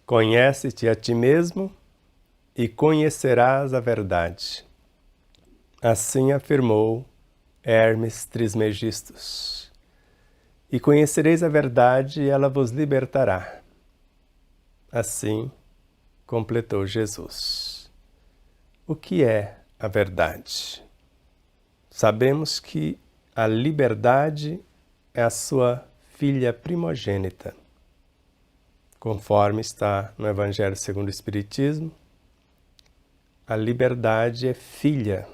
Conhece-te a ti mesmo e conhecerás a verdade. Assim afirmou Hermes Trismegistus. E conhecereis a verdade e ela vos libertará. Assim completou Jesus. O que é a verdade? Sabemos que a liberdade é a sua filha primogênita. Conforme está no Evangelho segundo o Espiritismo, a liberdade é filha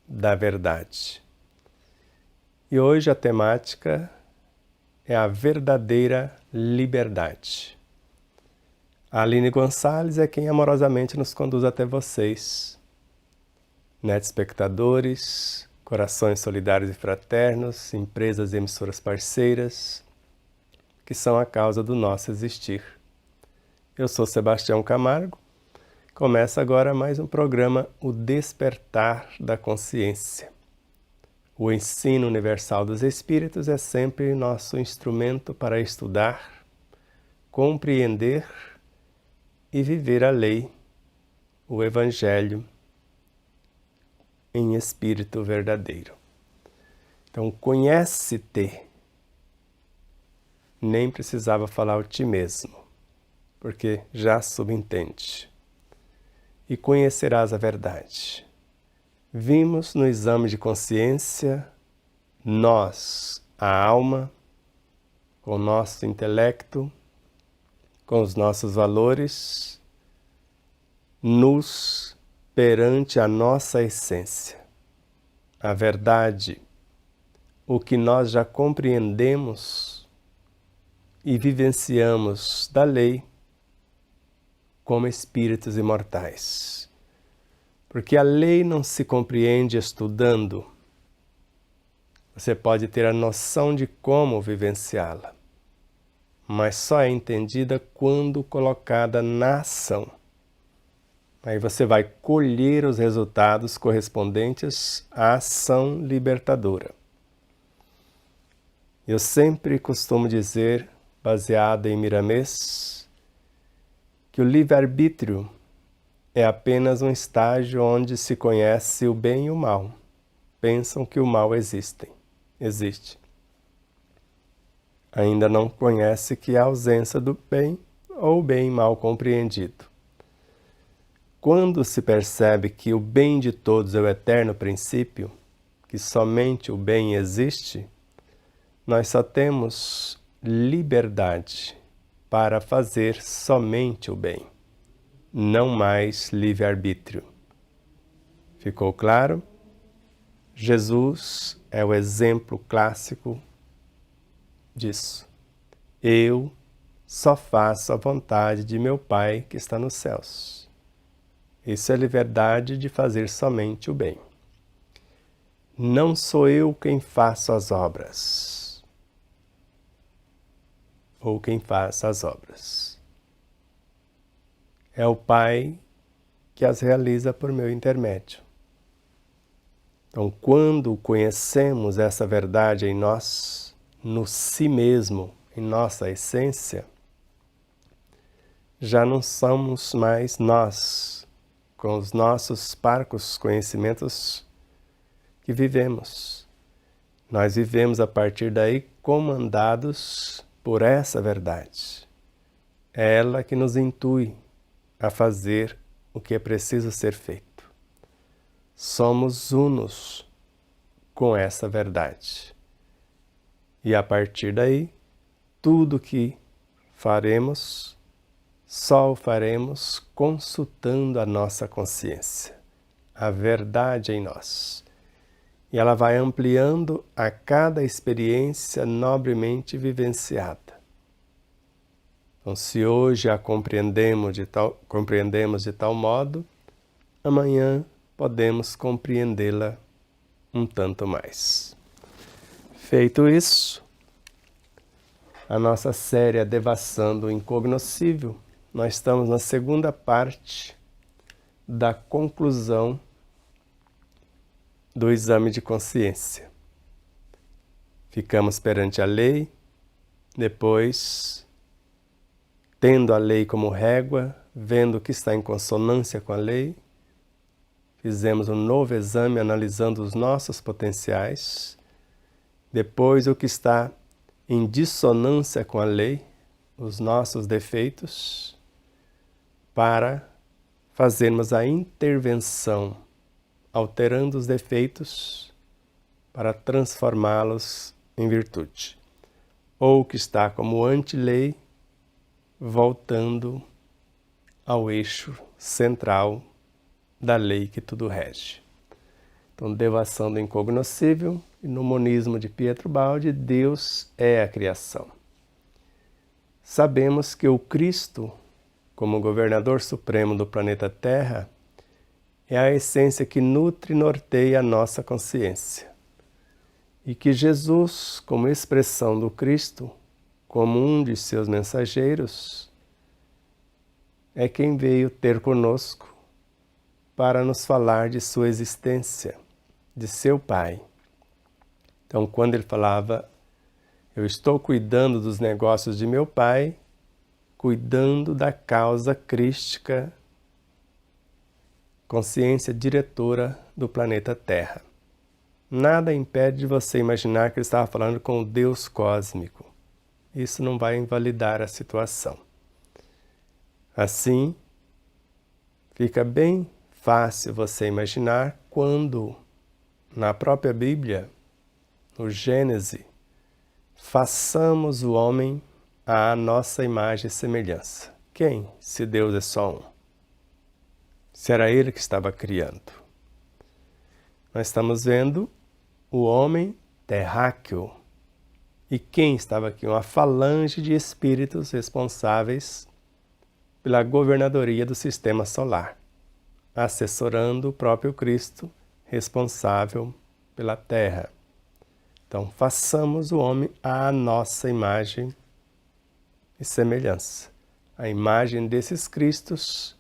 da verdade. E hoje a temática é a verdadeira liberdade. A Aline Gonçalves é quem amorosamente nos conduz até vocês, espectadores, corações solidários e fraternos, empresas e emissoras parceiras, que são a causa do nosso existir. Eu sou Sebastião Camargo. Começa agora mais um programa, O Despertar da Consciência. O ensino universal dos Espíritos é sempre nosso instrumento para estudar, compreender e viver a lei, o Evangelho, em espírito verdadeiro. Então, conhece-te. Nem precisava falar o ti mesmo, porque já subentende. E conhecerás a verdade. Vimos no exame de consciência, nós, a alma, com o nosso intelecto, com os nossos valores, nus perante a nossa essência. A verdade, o que nós já compreendemos e vivenciamos da lei, como espíritos imortais. Porque a lei não se compreende estudando. Você pode ter a noção de como vivenciá-la, mas só é entendida quando colocada na ação. Aí você vai colher os resultados correspondentes à ação libertadora. Eu sempre costumo dizer, baseado em Miramês, que o livre-arbítrio é apenas um estágio onde se conhece o bem e o mal. Pensam que o mal existe. Ainda não conhece que há ausência do bem ou o bem mal compreendido. Quando se percebe que o bem de todos é o eterno princípio, que somente o bem existe, nós só temos liberdade para fazer somente o bem, não mais livre-arbítrio. Ficou claro? Jesus é o exemplo clássico disso. Eu só faço a vontade de meu Pai que está nos céus. Isso é liberdade de fazer somente o bem. Não sou eu quem faço as obras, ou quem faz as obras. É o Pai que as realiza por meu intermédio. Então, quando conhecemos essa verdade em nós, no si mesmo, em nossa essência, já não somos mais nós, com os nossos parcos conhecimentos que vivemos. Nós vivemos a partir daí comandados por essa verdade. É ela que nos intui a fazer o que é preciso ser feito. Somos unos com essa verdade. E a partir daí, tudo que faremos, só o faremos consultando a nossa consciência, a verdade em nós. E ela vai ampliando a cada experiência nobremente vivenciada. Então, se hoje a compreendemos de tal modo, amanhã podemos compreendê-la um tanto mais. Feito isso, a nossa série é Devassando o Incognoscível. Nós estamos na segunda parte da conclusão do exame de consciência. Ficamos perante a lei, depois, tendo a lei como régua, vendo o que está em consonância com a lei, fizemos um novo exame analisando os nossos potenciais, depois o que está em dissonância com a lei, os nossos defeitos, para fazermos a intervenção, alterando os defeitos para transformá-los em virtude. Ou o que está como anti-lei, voltando ao eixo central da lei que tudo rege. Então, devassando o incognoscível, e no monismo de Pietro Baldi, Deus é a criação. Sabemos que o Cristo, como governador supremo do planeta Terra, é a essência que nutre e norteia a nossa consciência. E que Jesus, como expressão do Cristo, como um de seus mensageiros, é quem veio ter conosco para nos falar de sua existência, de seu Pai. Então, quando ele falava, eu estou cuidando dos negócios de meu Pai, cuidando da causa crística, consciência diretora do planeta Terra. Nada impede de você imaginar que ele estava falando com o Deus cósmico. Isso não vai invalidar a situação. Assim, fica bem fácil você imaginar quando, na própria Bíblia, no Gênesis, façamos o homem à nossa imagem e semelhança. Quem, se Deus é só um? Se era ele que estava criando. Nós estamos vendo o homem terráqueo. E quem estava aqui? Uma falange de espíritos responsáveis pela governadoria do sistema solar, assessorando o próprio Cristo, responsável pela Terra. Então, façamos o homem à nossa imagem e semelhança. A imagem desses Cristos,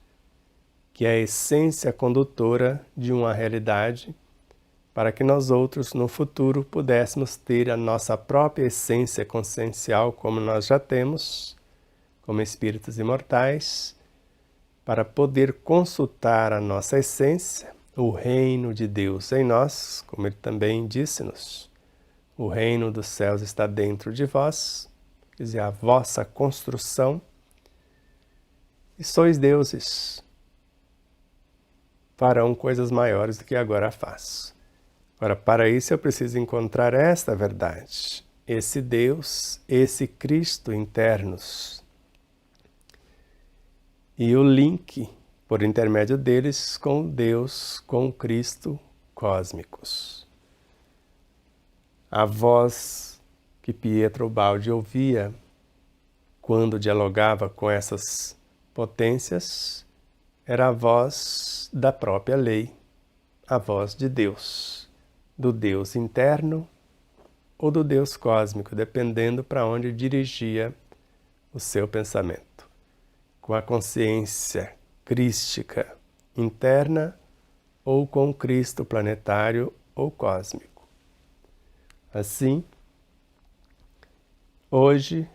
que é a essência condutora de uma realidade, para que nós outros, no futuro, pudéssemos ter a nossa própria essência consciencial, como nós já temos, como espíritos imortais, para poder consultar a nossa essência, o reino de Deus em nós, como ele também disse-nos. O reino dos céus está dentro de vós, quer dizer, a vossa construção, e sois deuses. Farão coisas maiores do que agora faço. Agora, para isso eu preciso encontrar esta verdade, esse Deus, esse Cristo internos. E o link, por intermédio deles, com Deus, com Cristo cósmicos. A voz que Pietro Baldi ouvia quando dialogava com essas potências era a voz da própria lei, a voz de Deus, do Deus interno ou do Deus cósmico, dependendo para onde dirigia o seu pensamento. Com a consciência crística interna ou com o Cristo planetário ou cósmico. Assim, hoje,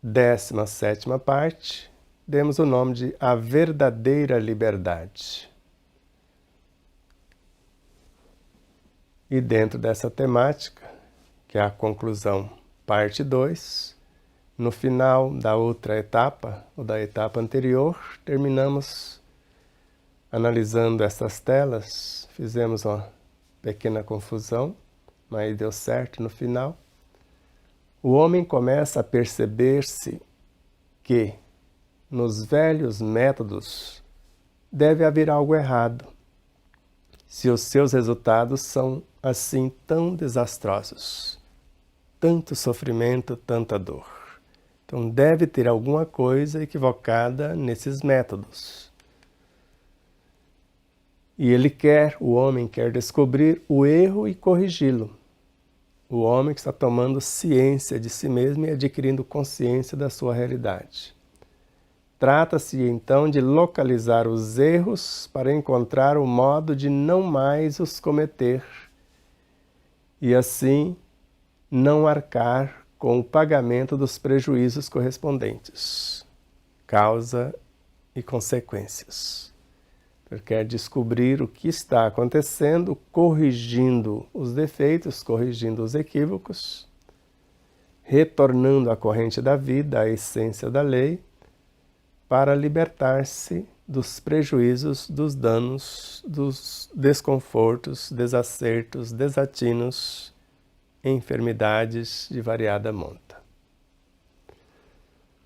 17ª parte, demos o nome de A Verdadeira Liberdade. E dentro dessa temática, que é a conclusão, parte 2, No final da outra etapa, ou da etapa anterior, terminamos analisando essas telas, fizemos uma pequena confusão, mas deu certo no final. O homem começa a perceber-se que, nos velhos métodos, deve haver algo errado, se os seus resultados são assim tão desastrosos. Tanto sofrimento, tanta dor. Então deve ter alguma coisa equivocada nesses métodos. E o homem quer descobrir o erro e corrigi-lo. O homem que está tomando ciência de si mesmo e adquirindo consciência da sua realidade. Trata-se então de localizar os erros para encontrar o modo de não mais os cometer e assim não arcar com o pagamento dos prejuízos correspondentes, causa e consequências. Ele quer descobrir o que está acontecendo, corrigindo os defeitos, corrigindo os equívocos, retornando à corrente da vida, à essência da lei, para libertar-se dos prejuízos, dos danos, dos desconfortos, desacertos, desatinos, enfermidades de variada monta.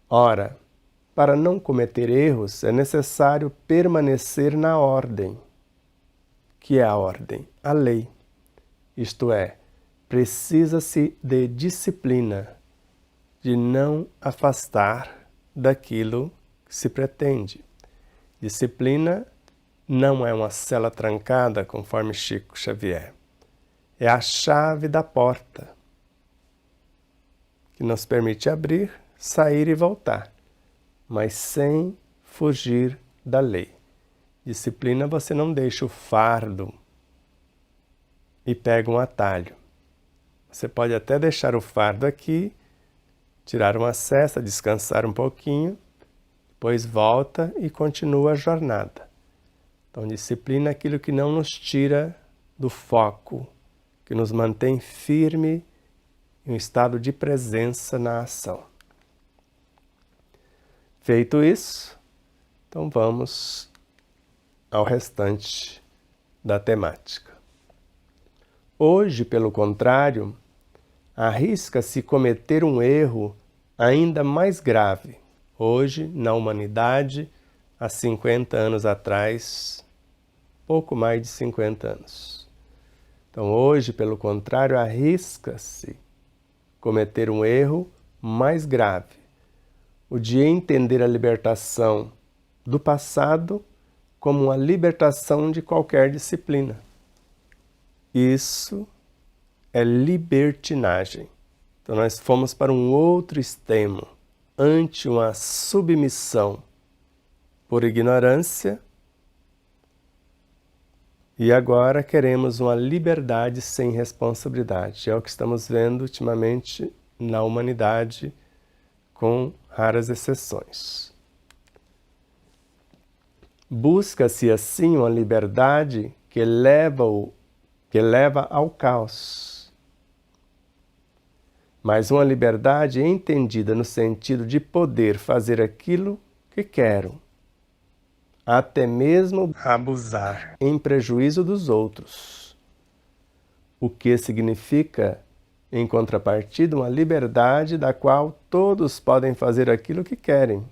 Ora, para não cometer erros, é necessário permanecer na ordem. Que é a ordem? A lei. Isto é, precisa-se de disciplina, de não afastar daquilo que se pretende. Disciplina não é uma cela trancada, conforme Chico Xavier. É a chave da porta, que nos permite abrir, sair e voltar, mas sem fugir da lei. Disciplina, você não deixa o fardo e pega um atalho. Você pode até deixar o fardo aqui, tirar uma cesta, descansar um pouquinho, depois volta e continua a jornada. Então, disciplina é aquilo que não nos tira do foco, que nos mantém firme em um estado de presença na ação. Feito isso, então vamos ao restante da temática. Hoje, pelo contrário, arrisca-se cometer um erro ainda mais grave. Hoje, na humanidade, há 50 anos atrás, pouco mais de 50 anos. Então, hoje, pelo contrário, arrisca-se cometer um erro mais grave, o de entender a libertação do passado como uma libertação de qualquer disciplina. Isso é libertinagem. Então, nós fomos para um outro extremo, ante uma submissão por ignorância, e agora queremos uma liberdade sem responsabilidade. É o que estamos vendo ultimamente na humanidade, com raras exceções. Busca-se assim uma liberdade que leva ao caos. Mas uma liberdade entendida no sentido de poder fazer aquilo que quero, até mesmo abusar em prejuízo dos outros. O que significa, em contrapartida, uma liberdade da qual todos podem fazer aquilo que querem,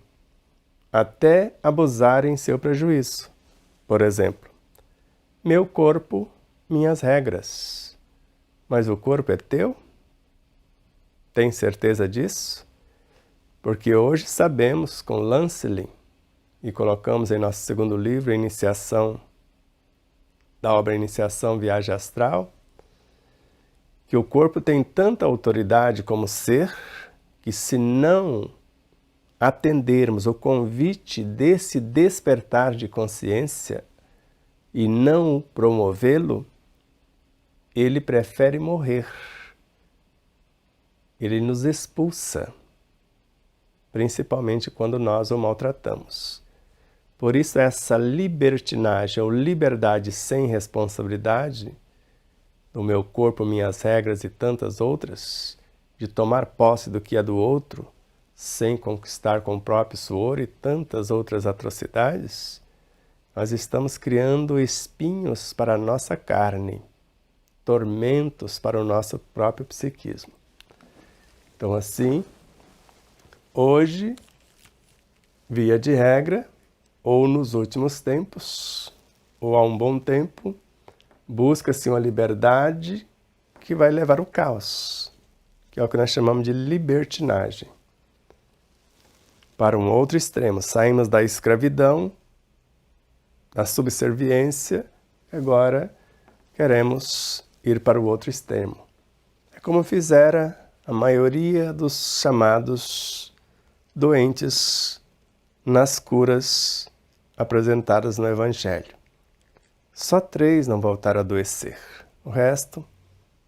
até abusar em seu prejuízo. Por exemplo, meu corpo, minhas regras. Mas o corpo é teu? Tem certeza disso? Porque hoje sabemos, com Lancelin, e colocamos em nosso segundo livro, da obra Iniciação Viagem Astral, que o corpo tem tanta autoridade como ser, que se não atendermos o convite desse despertar de consciência e não promovê-lo, ele prefere morrer. Ele nos expulsa, principalmente quando nós o maltratamos. Por isso, essa libertinagem ou liberdade sem responsabilidade, do meu corpo, minhas regras e tantas outras, de tomar posse do que é do outro, sem conquistar com o próprio suor e tantas outras atrocidades, nós estamos criando espinhos para a nossa carne, tormentos para o nosso próprio psiquismo. Então, assim, hoje, via de regra, ou nos últimos tempos, ou há um bom tempo, busca-se uma liberdade que vai levar ao caos, que é o que nós chamamos de libertinagem. Para um outro extremo, saímos da escravidão, da subserviência, agora queremos ir para o outro extremo. É como fizera a maioria dos chamados doentes nas curas apresentadas no Evangelho. Só 3 não voltaram a adoecer. O resto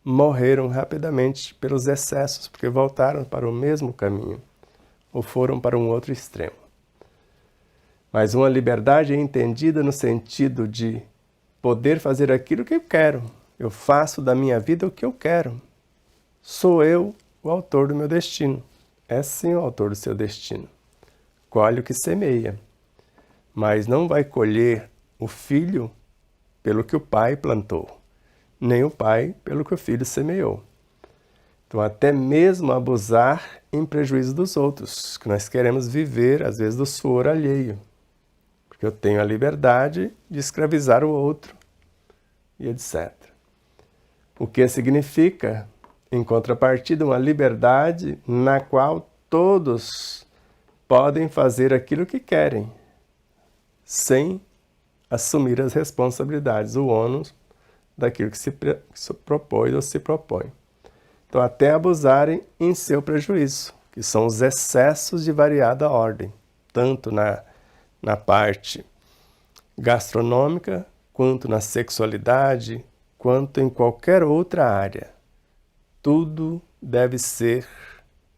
morreram rapidamente pelos excessos, porque voltaram para o mesmo caminho, ou foram para um outro extremo. Mas uma liberdade é entendida no sentido de poder fazer aquilo que eu quero. Eu faço da minha vida o que eu quero. Sou eu o autor do meu destino. É sim o autor do seu destino. Colhe o que semeia, mas não vai colher o filho pelo que o pai plantou, nem o pai pelo que o filho semeou. Então, até mesmo abusar em prejuízo dos outros, que nós queremos viver, às vezes, do suor alheio, porque eu tenho a liberdade de escravizar o outro, e etc. O que significa, em contrapartida, uma liberdade na qual todos podem fazer aquilo que querem, sem assumir as responsabilidades, o ônus daquilo que se propôs ou se propõe. Então, até abusarem em seu prejuízo, que são os excessos de variada ordem, tanto na parte gastronômica, quanto na sexualidade, quanto em qualquer outra área. Tudo deve ser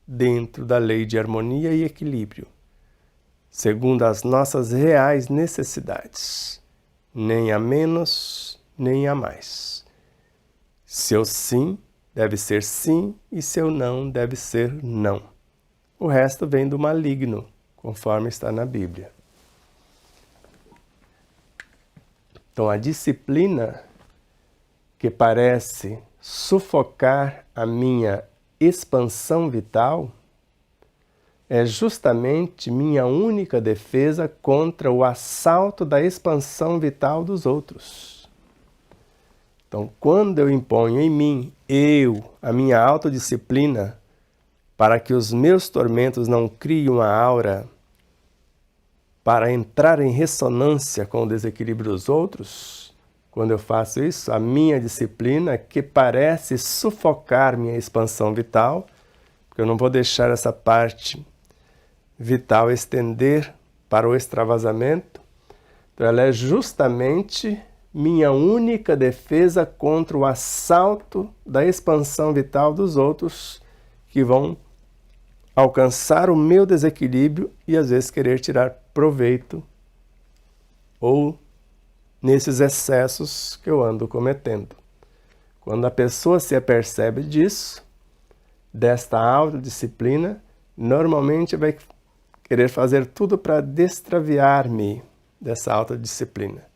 dentro da lei de harmonia e equilíbrio, segundo as nossas reais necessidades, nem a menos, nem a mais. Seu sim deve ser sim e seu não deve ser não. O resto vem do maligno, conforme está na Bíblia. Então, a disciplina que parece sufocar a minha expansão vital é justamente minha única defesa contra o assalto da expansão vital dos outros. Então, quando eu imponho em mim, a minha autodisciplina, para que os meus tormentos não criem uma aura para entrar em ressonância com o desequilíbrio dos outros, quando eu faço isso, a minha disciplina, que parece sufocar minha expansão vital, porque eu não vou deixar essa parte vital estender para o extravasamento, então ela é justamente minha única defesa contra o assalto da expansão vital dos outros, que vão alcançar o meu desequilíbrio e às vezes querer tirar proveito ou nesses excessos que eu ando cometendo. Quando a pessoa se apercebe disso, desta autodisciplina, normalmente vai querer fazer tudo para destraviar-me dessa autodisciplina.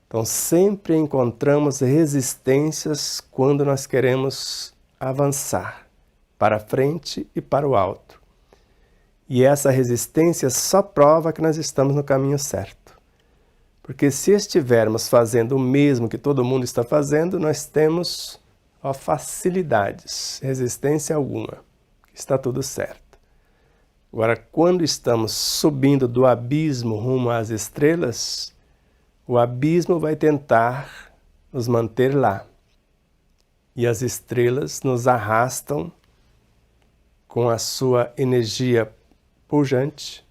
Então, sempre encontramos resistências quando nós queremos avançar para frente e para o alto. E essa resistência só prova que nós estamos no caminho certo. Porque se estivermos fazendo o mesmo que todo mundo está fazendo, nós temos facilidades, resistência alguma, está tudo certo. Agora, quando estamos subindo do abismo rumo às estrelas, o abismo vai tentar nos manter lá. E as estrelas nos arrastam com a sua energia pujante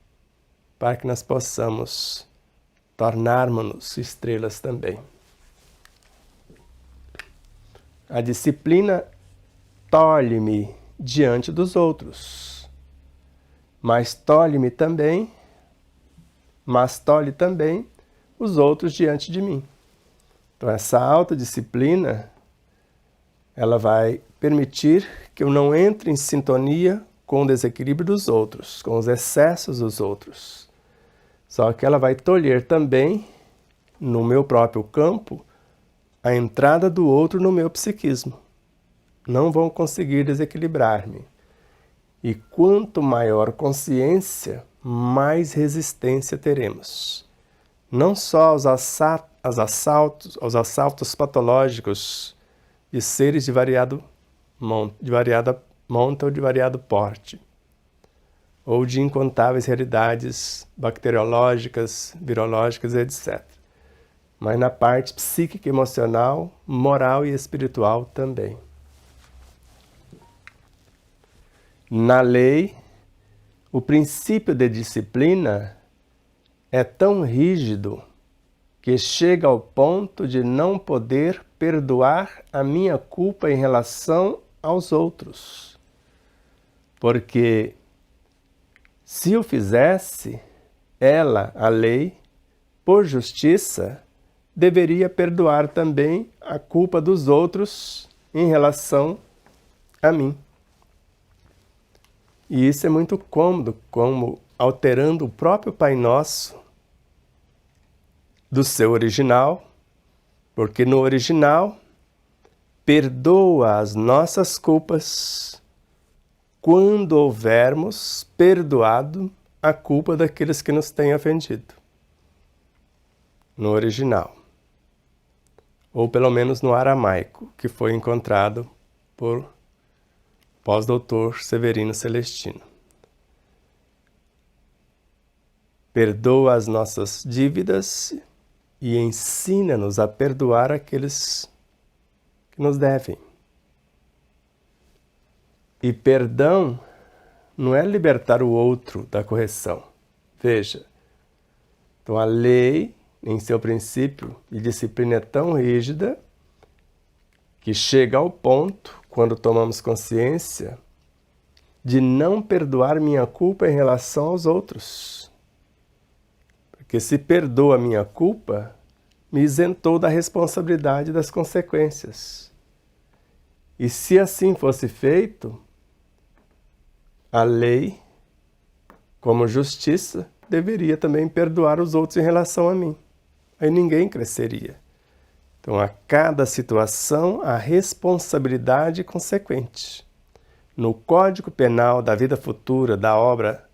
para que nós possamos tornarmos-nos estrelas também. A disciplina tolhe-me diante dos outros, mas tolhe também os outros diante de mim. Então, essa autodisciplina, ela vai permitir que eu não entre em sintonia com com o desequilíbrio dos outros, com os excessos dos outros. Só que ela vai tolher também, no meu próprio campo, a entrada do outro no meu psiquismo. Não vão conseguir desequilibrar-me. E quanto maior consciência, mais resistência teremos. Não só aos assaltos patológicos de seres de variada monta ou de variado porte, ou de incontáveis realidades bacteriológicas, virológicas, etc. Mas na parte psíquica, emocional, moral e espiritual também. Na lei, o princípio de disciplina é tão rígido que chega ao ponto de não poder perdoar a minha culpa em relação aos outros. Porque se eu fizesse, ela, a lei, por justiça, deveria perdoar também a culpa dos outros em relação a mim. E isso é muito cômodo, como alterando o próprio Pai Nosso do seu original, porque no original perdoa as nossas culpas quando houvermos perdoado a culpa daqueles que nos têm ofendido. No original. Ou pelo menos no aramaico, que foi encontrado por pós-doutor Severino Celestino. Perdoa as nossas dívidas e ensina-nos a perdoar aqueles que nos devem. E perdão não é libertar o outro da correção. Veja, então a lei, em seu princípio de disciplina, é tão rígida que chega ao ponto, quando tomamos consciência, de não perdoar minha culpa em relação aos outros. Porque se perdoa a minha culpa, me isentou da responsabilidade das consequências. E se assim fosse feito, a lei, como justiça, deveria também perdoar os outros em relação a mim. Aí ninguém cresceria. Então, a cada situação, a responsabilidade consequente. No Código Penal da Vida Futura, da obra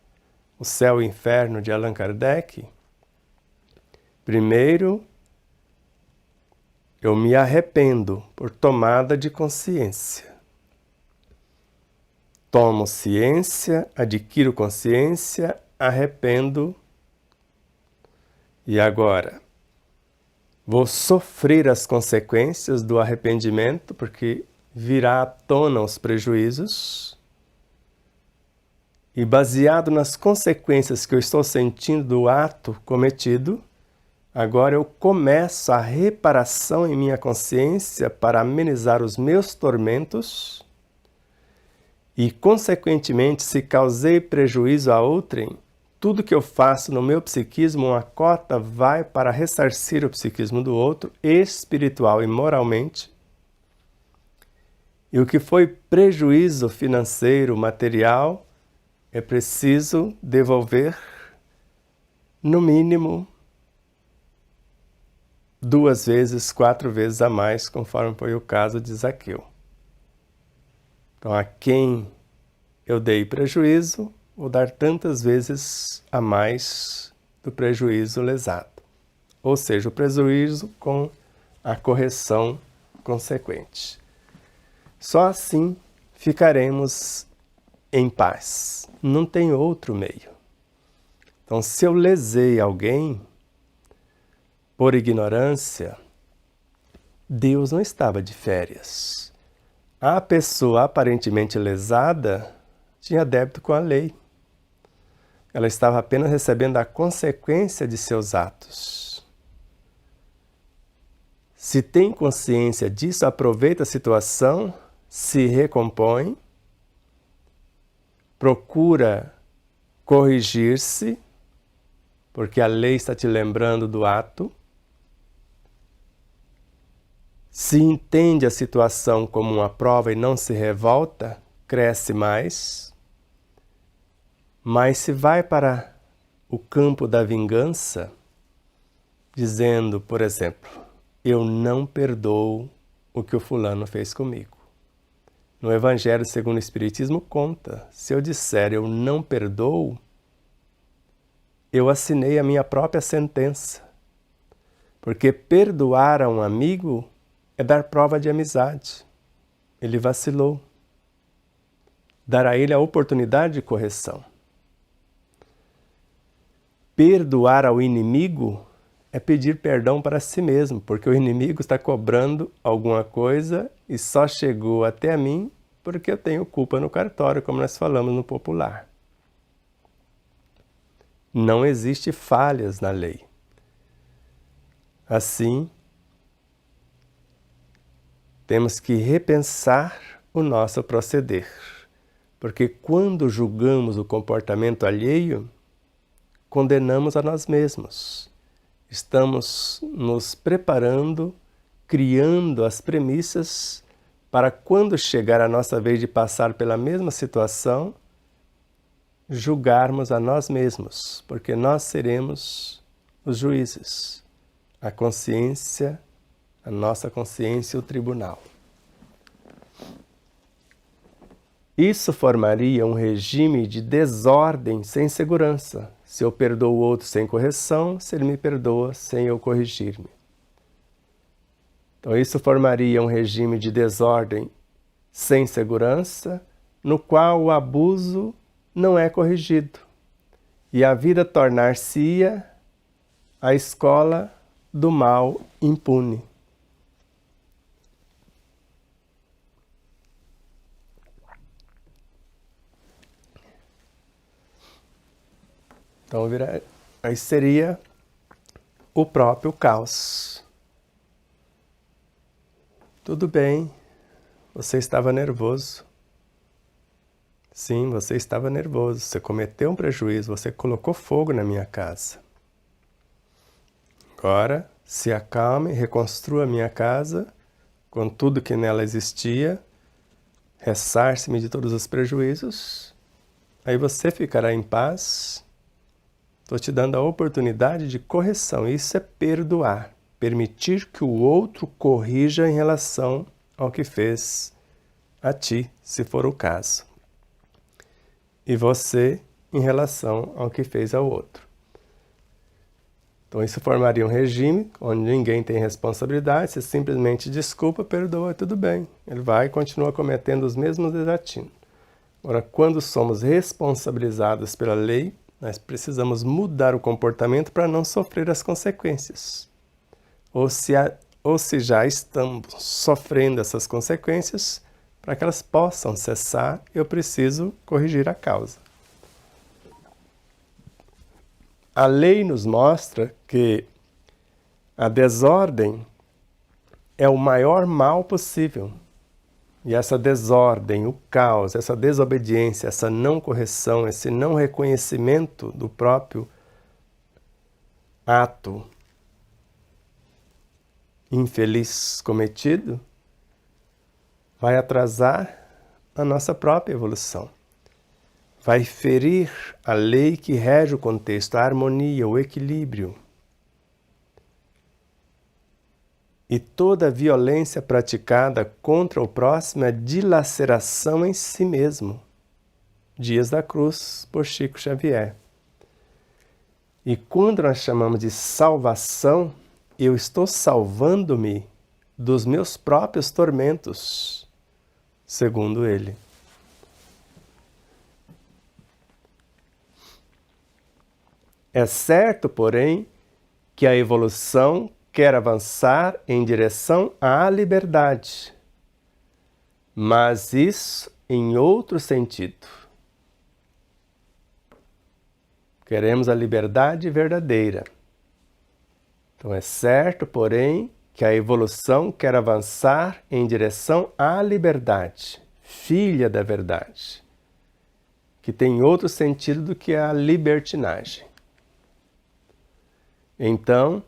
O Céu e o Inferno, de Allan Kardec, primeiro, eu me arrependo por tomada de consciência. Tomo ciência, adquiro consciência, arrependo. E agora? Vou sofrer as consequências do arrependimento, porque virá à tona os prejuízos. E baseado nas consequências que eu estou sentindo do ato cometido, agora eu começo a reparação em minha consciência para amenizar os meus tormentos. E, consequentemente, se causei prejuízo a outrem, tudo que eu faço no meu psiquismo, uma cota vai para ressarcir o psiquismo do outro, espiritual e moralmente. E o que foi prejuízo financeiro, material, é preciso devolver, no mínimo, 2 vezes, 4 vezes a mais, conforme foi o caso de Zaqueu. Então, a quem eu dei prejuízo, vou dar tantas vezes a mais do prejuízo lesado. Ou seja, o prejuízo com a correção consequente. Só assim ficaremos em paz. Não tem outro meio. Então, se eu lesei alguém por ignorância, Deus não estava de férias. A pessoa aparentemente lesada tinha débito com a lei. Ela estava apenas recebendo a consequência de seus atos. Se tem consciência disso, aproveita a situação, se recompõe, procura corrigir-se, porque a lei está te lembrando do ato. Se entende a situação como uma prova e não se revolta, cresce mais. Mas se vai para o campo da vingança, dizendo, por exemplo, eu não perdoo o que o fulano fez comigo. No Evangelho segundo o Espiritismo conta, se eu disser eu não perdoo, eu assinei a minha própria sentença. Porque perdoar a um amigo é dar prova de amizade. Ele vacilou. Dar a ele a oportunidade de correção. Perdoar ao inimigo é pedir perdão para si mesmo, porque o inimigo está cobrando alguma coisa e só chegou até a mim porque eu tenho culpa no cartório, como nós falamos no popular. Não existe falhas na lei. Assim, temos que repensar o nosso proceder, porque quando julgamos o comportamento alheio, condenamos a nós mesmos. Estamos nos preparando, criando as premissas para quando chegar a nossa vez de passar pela mesma situação, julgarmos a nós mesmos, porque nós seremos os juízes, a consciência, a nossa consciência e o tribunal. Isso formaria um regime de desordem sem segurança, se eu perdoo o outro sem correção, se ele me perdoa sem eu corrigir-me. Então isso formaria um regime de desordem sem segurança, no qual o abuso não é corrigido. E a vida tornar-se-ia a escola do mal impune. Então, aí seria o próprio caos. Tudo bem, você estava nervoso. Sim, você estava nervoso. Você cometeu um prejuízo, você colocou fogo na minha casa. Agora, se acalme, reconstrua a minha casa com tudo que nela existia, ressarce-me de todos os prejuízos, aí você ficará em paz. Estou te dando a oportunidade de correção. Isso é perdoar. Permitir que o outro corrija em relação ao que fez a ti, se for o caso. E você em relação ao que fez ao outro. Então isso formaria um regime onde ninguém tem responsabilidade, você simplesmente desculpa, perdoa, tudo bem. Ele vai e continua cometendo os mesmos desatinos. Agora, quando somos responsabilizados pela lei, nós precisamos mudar o comportamento para não sofrer as consequências. Ou se já estamos sofrendo essas consequências, para que elas possam cessar, eu preciso corrigir a causa. A lei nos mostra que a desordem é o maior mal possível. E essa desordem, o caos, essa desobediência, essa não correção, esse não reconhecimento do próprio ato infeliz cometido, vai atrasar a nossa própria evolução. Vai ferir a lei que rege o contexto, a harmonia, o equilíbrio. E toda violência praticada contra o próximo é dilaceração em si mesmo. Dias da Cruz, por Chico Xavier. E quando nós chamamos de salvação, eu estou salvando-me dos meus próprios tormentos, segundo ele. É certo, porém, que a evolução quer avançar em direção à liberdade, mas isso em outro sentido. Queremos a liberdade verdadeira. Então é certo, porém, que a evolução quer avançar em direção à liberdade, filha da verdade, que tem outro sentido do que a libertinagem. Então,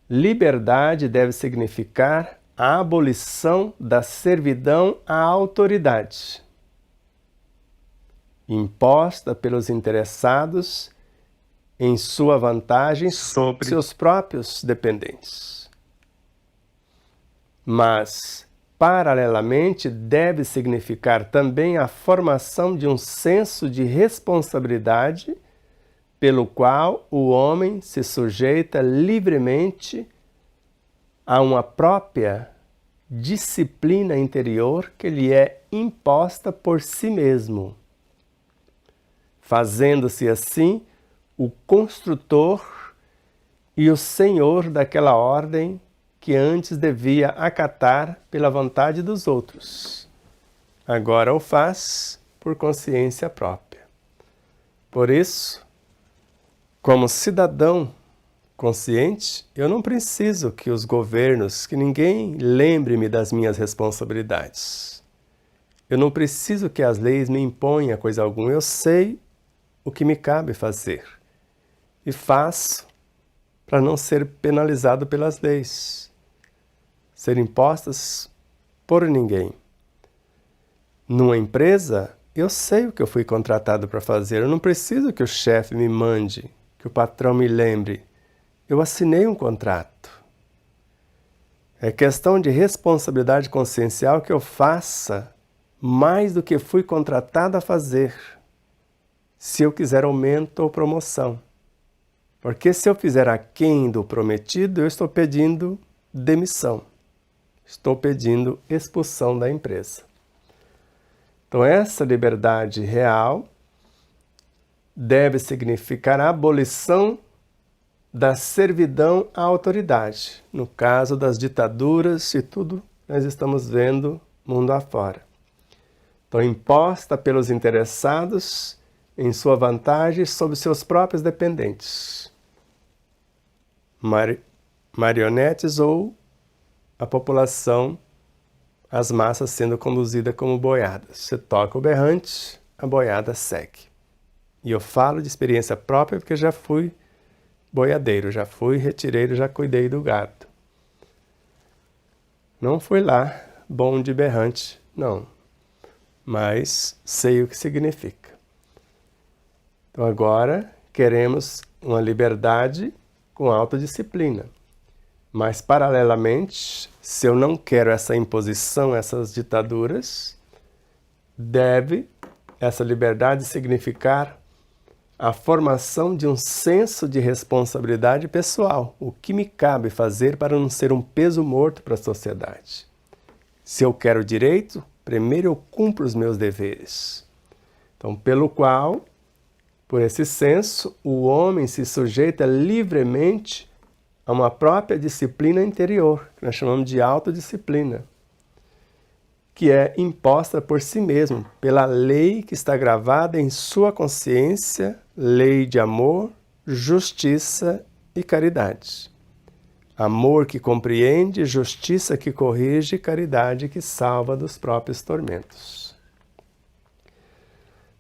liberdade deve significar a abolição da servidão à autoridade. imposta pelos interessados em sua vantagem sobre seus próprios dependentes. Mas, paralelamente, deve significar também a formação de um senso de responsabilidade pelo qual o homem se sujeita livremente a uma própria disciplina interior que lhe é imposta por si mesmo, fazendo-se assim o construtor e o senhor daquela ordem que antes devia acatar pela vontade dos outros. Agora o faz por consciência própria. Por isso, como cidadão consciente, eu não preciso que os governos, que ninguém lembre-me das minhas responsabilidades. Eu não preciso que as leis me imponham coisa alguma. Eu sei o que me cabe fazer. E faço para não ser penalizado pelas leis, ser impostas por ninguém. Numa empresa, eu sei o que eu fui contratado para fazer. Eu não preciso que o chefe me mande, que o patrão me lembre. Eu assinei um contrato. É questão de responsabilidade consciencial que eu faça mais do que fui contratado a fazer, se eu quiser aumento ou promoção. Porque se eu fizer aquém do prometido, eu estou pedindo demissão. Estou pedindo expulsão da empresa. Então essa liberdade real deve significar a abolição da servidão à autoridade. No caso das ditaduras e tudo, nós estamos vendo mundo afora. Então, imposta pelos interessados em sua vantagem sobre seus próprios dependentes. Marionetes ou a população, as massas sendo conduzidas como boiadas. Você toca o berrante, a boiada segue. E eu falo de experiência própria porque já fui boiadeiro, já fui retireiro, já cuidei do gado. Não fui lá bom de berrante, não. Mas sei o que significa. Então agora queremos uma liberdade com autodisciplina. Mas paralelamente, se eu não quero essa imposição, essas ditaduras, deve essa liberdade significar a formação de um senso de responsabilidade pessoal. O que me cabe fazer para não ser um peso morto para a sociedade? Se eu quero direito, primeiro eu cumpro os meus deveres. Então, pelo qual, por esse senso, o homem se sujeita livremente a uma própria disciplina interior, que nós chamamos de autodisciplina, que é imposta por si mesmo, pela lei que está gravada em sua consciência, lei de amor, justiça e caridade. Amor que compreende, justiça que corrige, caridade que salva dos próprios tormentos.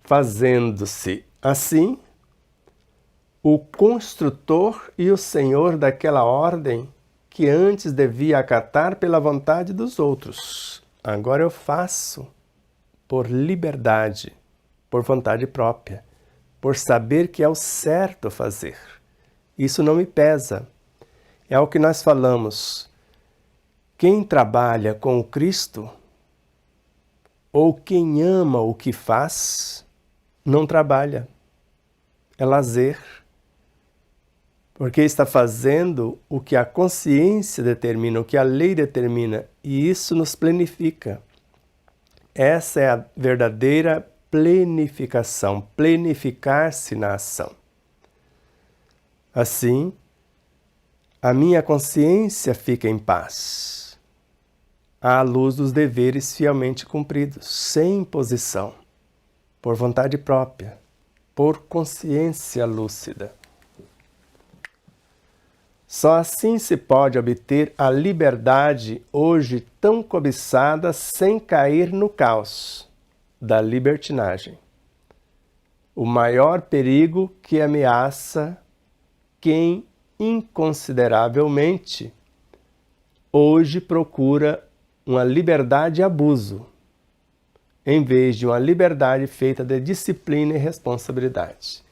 Fazendo-se assim o construtor e o senhor daquela ordem que antes devia acatar pela vontade dos outros. Agora eu faço por liberdade, por vontade própria, por saber que é o certo fazer. Isso não me pesa. É o que nós falamos. Quem trabalha com o Cristo, ou quem ama o que faz, não trabalha. É lazer. Porque está fazendo o que a consciência determina, o que a lei determina, e isso nos plenifica. Essa é a verdadeira plenificação, plenificar-se na ação. Assim, a minha consciência fica em paz, à luz dos deveres fielmente cumpridos, sem imposição, por vontade própria, por consciência lúcida. Só assim se pode obter a liberdade hoje tão cobiçada sem cair no caos da libertinagem. O maior perigo que ameaça quem inconsideravelmente hoje procura uma liberdade abuso, em vez de uma liberdade feita de disciplina e responsabilidade.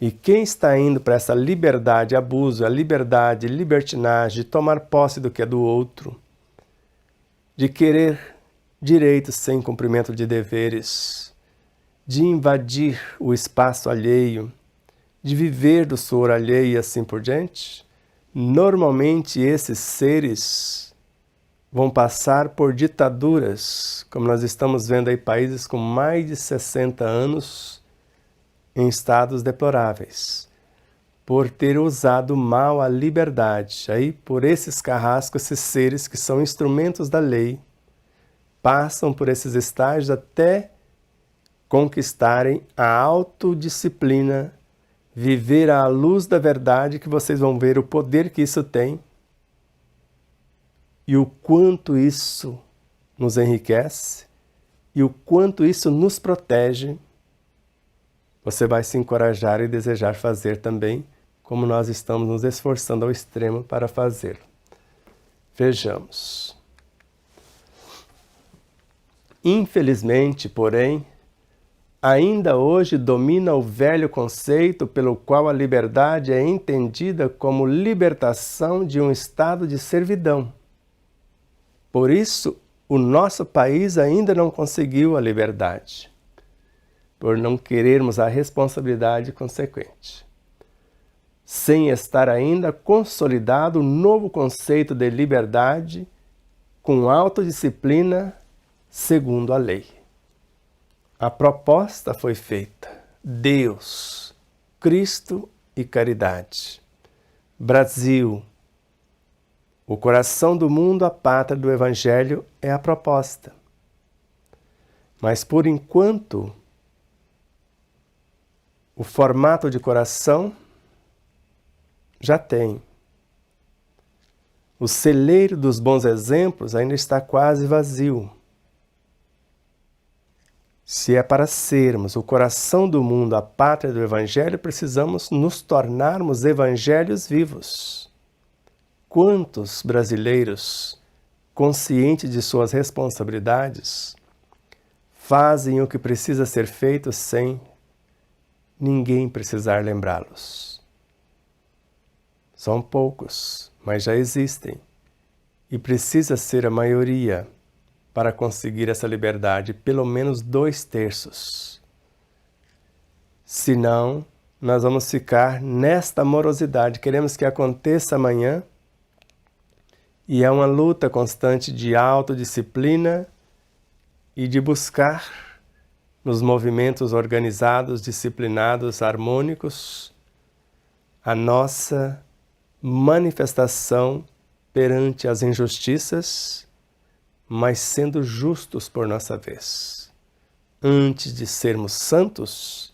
E quem está indo para essa liberdade, abuso, a liberdade, libertinagem, de tomar posse do que é do outro, de querer direitos sem cumprimento de deveres, de invadir o espaço alheio, de viver do suor alheio e assim por diante, normalmente esses seres vão passar por ditaduras, como nós estamos vendo aí países com mais de 60 anos em estados deploráveis, por ter usado mal a liberdade. Aí, por esses carrascos, esses seres que são instrumentos da lei, passam por esses estágios até conquistarem a autodisciplina, viver à luz da verdade, que vocês vão ver o poder que isso tem e o quanto isso nos enriquece e o quanto isso nos protege. Você vai se encorajar e desejar fazer também, como nós estamos nos esforçando ao extremo para fazer. Vejamos. Infelizmente, porém, ainda hoje domina o velho conceito pelo qual a liberdade é entendida como libertação de um estado de servidão. Por isso, o nosso país ainda não conseguiu a liberdade, por não querermos a responsabilidade consequente, sem estar ainda consolidado o novo conceito de liberdade com autodisciplina segundo a lei. A proposta foi feita: Deus, Cristo e caridade. Brasil, o coração do mundo, a pátria do Evangelho é a proposta. Mas por enquanto, o formato de coração já tem. O celeiro dos bons exemplos ainda está quase vazio. Se é para sermos o coração do mundo, a pátria do Evangelho, precisamos nos tornarmos evangelhos vivos. Quantos brasileiros, conscientes de suas responsabilidades, fazem o que precisa ser feito sem ninguém precisar lembrá-los? São poucos, mas já existem. E precisa ser a maioria para conseguir essa liberdade, pelo menos 2/3. Senão, nós vamos ficar nesta morosidade. Queremos que aconteça amanhã, e é uma luta constante de autodisciplina e de buscar, nos movimentos organizados, disciplinados, harmônicos, a nossa manifestação perante as injustiças, mas sendo justos por nossa vez. Antes de sermos santos,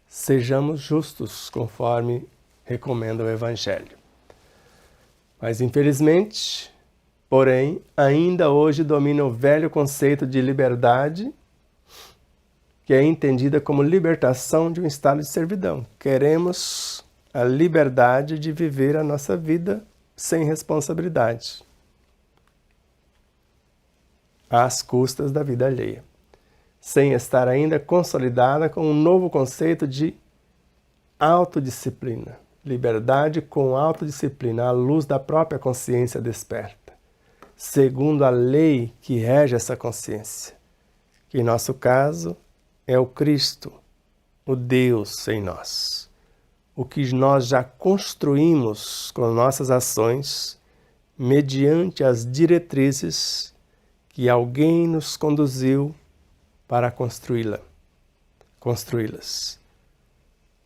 sejamos justos, conforme recomenda o Evangelho. Mas, infelizmente, porém, ainda hoje domina o velho conceito de liberdade, que é entendida como libertação de um estado de servidão. Queremos a liberdade de viver a nossa vida sem responsabilidade, às custas da vida alheia, sem estar ainda consolidada com um novo conceito de autodisciplina. Liberdade com autodisciplina, à luz da própria consciência desperta, segundo a lei que rege essa consciência, que em nosso caso é o Cristo, o Deus em nós. O que nós já construímos com nossas ações, mediante as diretrizes que alguém nos conduziu para construí-las.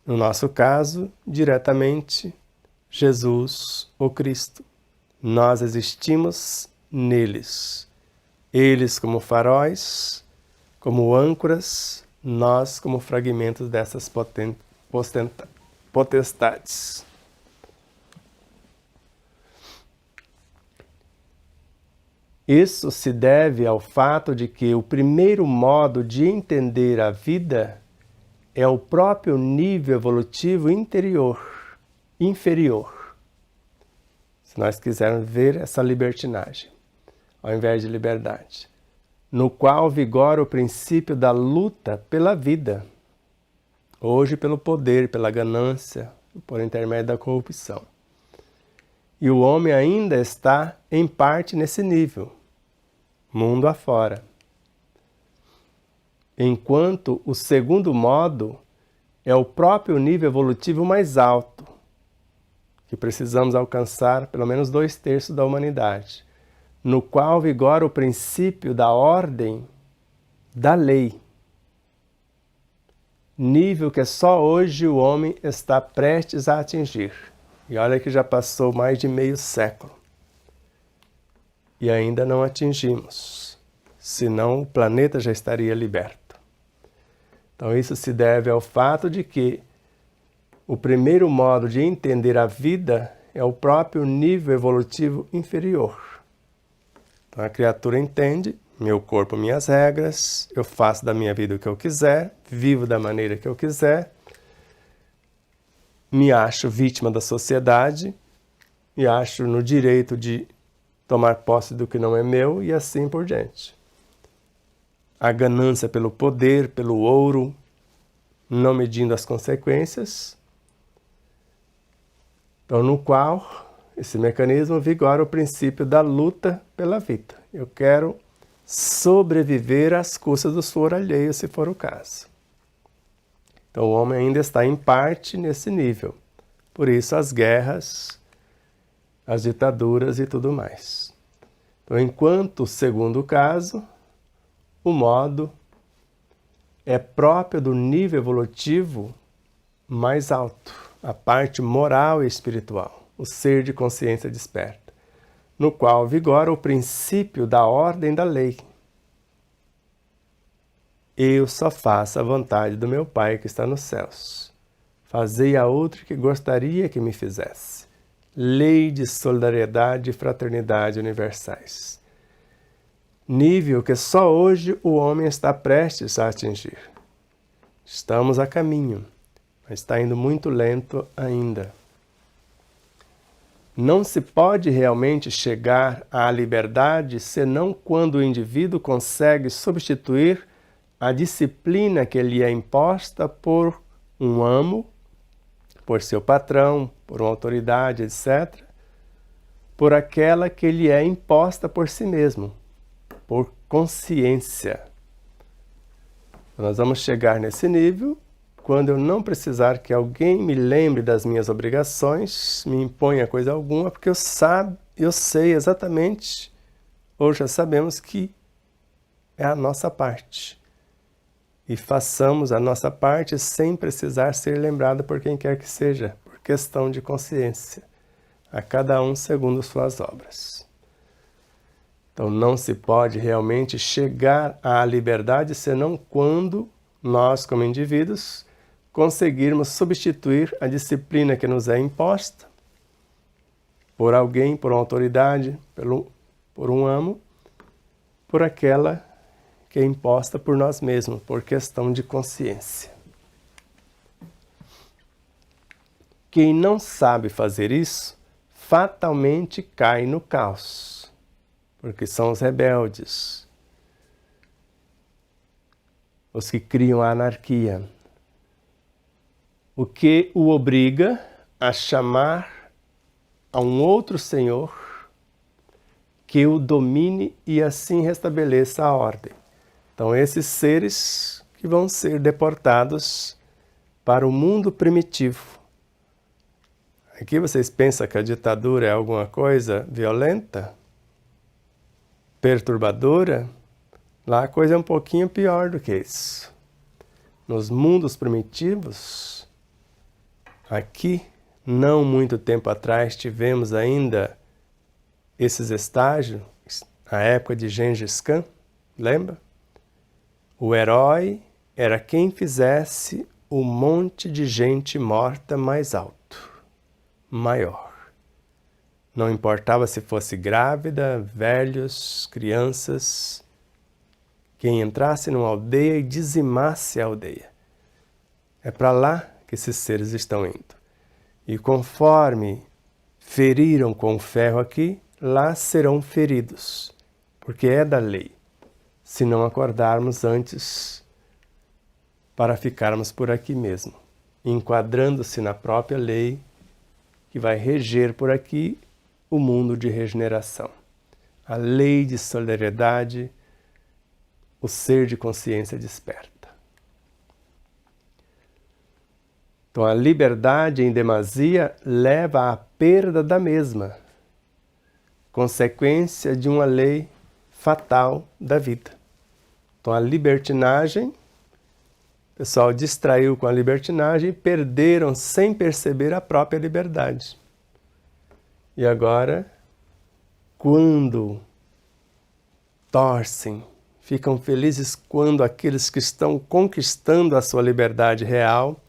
No nosso caso, diretamente, Jesus, o Cristo. Nós existimos neles. Eles como faróis, como âncoras, nós como fragmentos dessas potestades. Isso se deve ao fato de que o primeiro modo de entender a vida é o próprio nível evolutivo inferior. Se nós quisermos ver essa libertinagem, ao invés de liberdade. no qual vigora o princípio da luta pela vida, hoje pelo poder, pela ganância, por intermédio da corrupção. E o homem ainda está, em parte, nesse nível, mundo afora. Enquanto o segundo modo é o próprio nível evolutivo mais alto, que precisamos alcançar pelo menos 2/3 da humanidade, no qual vigora o princípio da ordem da lei. Nível que só hoje o homem está prestes a atingir. E olha que já passou mais de meio século. E ainda não atingimos. Senão o planeta já estaria liberto. Então isso se deve ao fato de que o primeiro modo de entender a vida é o próprio nível evolutivo inferior. Então a criatura entende, meu corpo, minhas regras, eu faço da minha vida o que eu quiser, vivo da maneira que eu quiser, me acho vítima da sociedade, me acho no direito de tomar posse do que não é meu e assim por diante. A ganância pelo poder, pelo ouro, não medindo as consequências, então no qual esse mecanismo vigora o princípio da luta pela vida. Eu quero sobreviver às custas do suor alheio, se for o caso. Então o homem ainda está em parte nesse nível. Por isso as guerras, as ditaduras e tudo mais. Então, enquanto, segundo caso, o modo é próprio do nível evolutivo mais alto, a parte moral e espiritual, o ser de consciência desperta, no qual vigora o princípio da ordem da lei. Eu só faço a vontade do meu Pai que está nos céus. Fazei a outro que gostaria que me fizesse. Lei de solidariedade e fraternidade universais. Nível que só hoje o homem está prestes a atingir. Estamos a caminho, mas está indo muito lento ainda. Não se pode realmente chegar à liberdade senão quando o indivíduo consegue substituir a disciplina que lhe é imposta por um amo, por seu patrão, por uma autoridade, etc., por aquela que lhe é imposta por si mesmo, por consciência. Nós vamos chegar nesse nível quando eu não precisar que alguém me lembre das minhas obrigações, me imponha coisa alguma, porque eu sei exatamente, ou já sabemos que é a nossa parte. E façamos a nossa parte sem precisar ser lembrado por quem quer que seja, por questão de consciência, a cada um segundo suas obras. Então não se pode realmente chegar à liberdade senão quando nós, como indivíduos, conseguirmos substituir a disciplina que nos é imposta por alguém, por uma autoridade, por um amo, por aquela que é imposta por nós mesmos, por questão de consciência. Quem não sabe fazer isso, fatalmente cai no caos, porque são os rebeldes, os que criam a anarquia, o que o obriga a chamar a um outro senhor que o domine e assim restabeleça a ordem. Então, esses seres que vão ser deportados para o mundo primitivo. Aqui vocês pensam que a ditadura é alguma coisa violenta? Perturbadora? Lá a coisa é um pouquinho pior do que isso. Nos mundos primitivos, aqui, não muito tempo atrás, tivemos ainda esses estágios, na época de Gengis Khan, lembra? O herói era quem fizesse o monte de gente morta mais alto, maior. Não importava se fosse grávida, velhos, crianças, quem entrasse numa aldeia e dizimasse a aldeia. É para lá que esses seres estão indo. E conforme feriram com o ferro aqui, lá serão feridos, porque é da lei. se não acordarmos antes para ficarmos por aqui mesmo, enquadrando-se na própria lei que vai reger por aqui o mundo de regeneração. A lei de solidariedade, o ser de consciência desperta. Então a liberdade em demasia leva à perda da mesma, consequência de uma lei fatal da vida. Então a libertinagem, o pessoal distraiu com a libertinagem e perderam sem perceber a própria liberdade. E agora, quando torcem, ficam felizes quando aqueles que estão conquistando a sua liberdade real,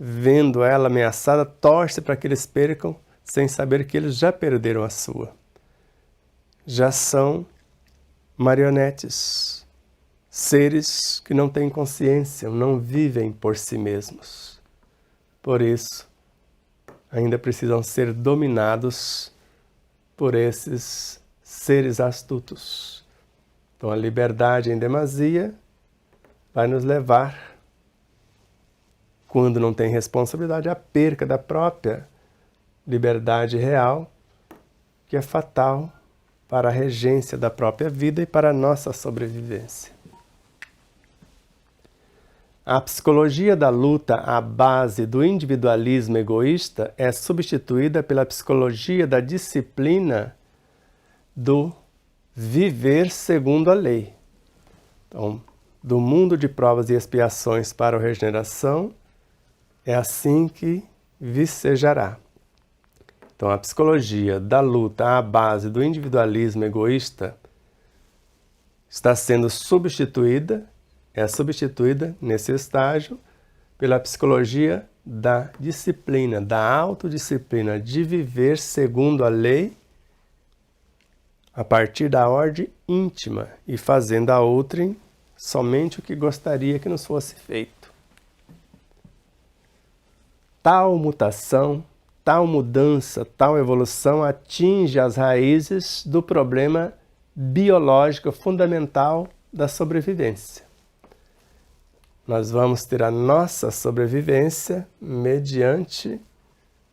vendo ela ameaçada, torcem para que eles percam, sem saber que eles já perderam a sua. Já são marionetes, seres que não têm consciência, não vivem por si mesmos. Por isso, ainda precisam ser dominados por esses seres astutos. Então a liberdade em demasia vai nos levar, quando não tem responsabilidade, à perca da própria liberdade real, que é fatal para a regência da própria vida e para a nossa sobrevivência. A psicologia da luta à base do individualismo egoísta é substituída pela psicologia da disciplina do viver segundo a lei. Então, do mundo de provas e expiações para a regeneração, é assim que vicejará. Então, a psicologia da luta à base do individualismo egoísta está sendo substituída nesse estágio pela psicologia da disciplina, da autodisciplina, de viver segundo a lei a partir da ordem íntima e fazendo a outrem somente o que gostaria que nos fosse feito. Tal mutação, tal mudança, tal evolução atinge as raízes do problema biológico fundamental da sobrevivência. Nós vamos ter a nossa sobrevivência mediante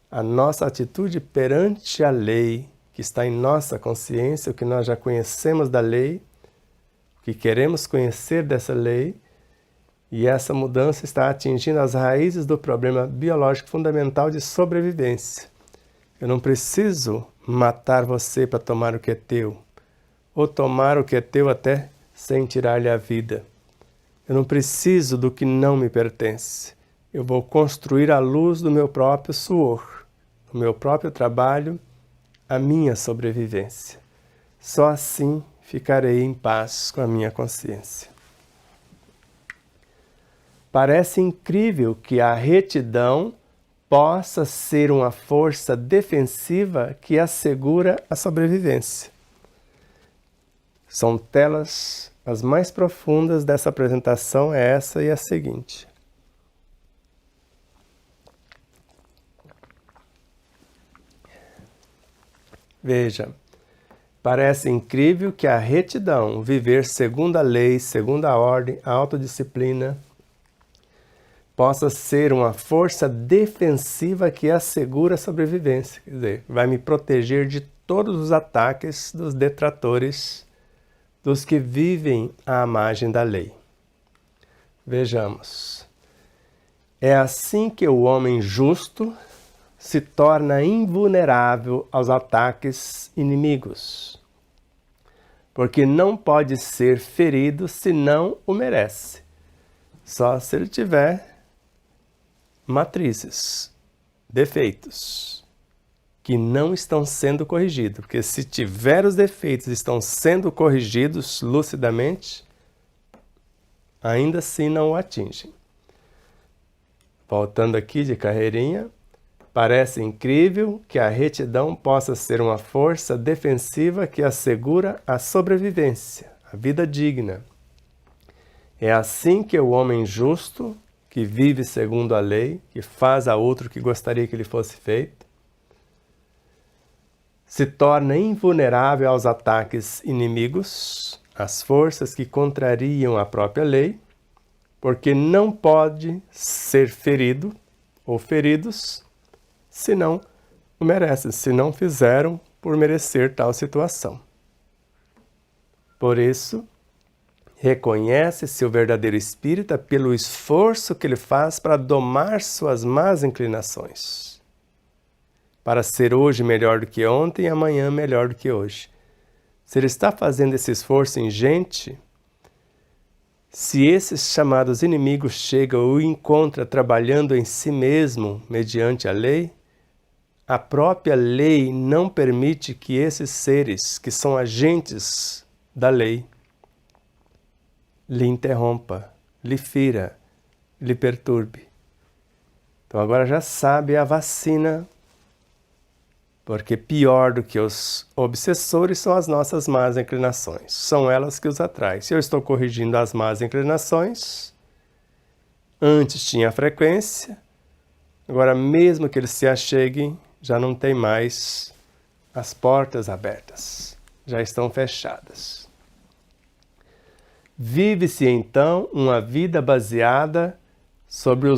a nossa atitude perante a lei, que está em nossa consciência, o que nós já conhecemos da lei, o que queremos conhecer dessa lei, e essa mudança está atingindo as raízes do problema biológico fundamental de sobrevivência. Eu não preciso matar você para tomar o que é teu, ou tomar o que é teu até sem tirar-lhe a vida. Eu não preciso do que não me pertence. Eu vou construir à luz do meu próprio suor, do meu próprio trabalho, a minha sobrevivência. Só assim ficarei em paz com a minha consciência. Parece incrível que a retidão possa ser uma força defensiva que assegura a sobrevivência. São telas as mais profundas dessa apresentação, é essa e a seguinte. Veja, parece incrível que a retidão, viver segundo a lei, segundo a ordem, a autodisciplina, possa ser uma força defensiva que assegura a sobrevivência. Quer dizer, vai me proteger de todos os ataques dos detratores, dos que vivem à margem da lei. Vejamos. É assim que o homem justo se torna invulnerável aos ataques inimigos, porque não pode ser ferido se não o merece, só se ele tiver matrizes, defeitos, que não estão sendo corrigidos, porque se tiver os defeitos e estão sendo corrigidos lucidamente, ainda assim não o atingem. Voltando aqui de carreirinha, parece incrível que a retidão possa ser uma força defensiva que assegura a sobrevivência, a vida digna. É assim que o homem justo, que vive segundo a lei, que faz a outro o que gostaria que lhe fosse feito, se torna invulnerável aos ataques inimigos, as forças que contrariam a própria lei, porque não pode ser ferido ou feridos se não o merecem, se não fizeram por merecer tal situação. Por isso, reconhece-se o verdadeiro espírita pelo esforço que ele faz para domar suas más inclinações, para ser hoje melhor do que ontem e amanhã melhor do que hoje. Se ele está fazendo esse esforço ingente, se esses chamados inimigos chegam ou o encontra trabalhando em si mesmo mediante a lei, a própria lei não permite que esses seres, que são agentes da lei, lhe interrompa, lhe fira, lhe perturbe. Então agora já sabe a vacina, porque pior do que os obsessores são as nossas más inclinações. São elas que os atraem. Se eu estou corrigindo as más inclinações, antes tinha frequência, agora mesmo que eles se acheguem, já não tem mais as portas abertas, já estão fechadas. Vive-se então uma vida baseada sobre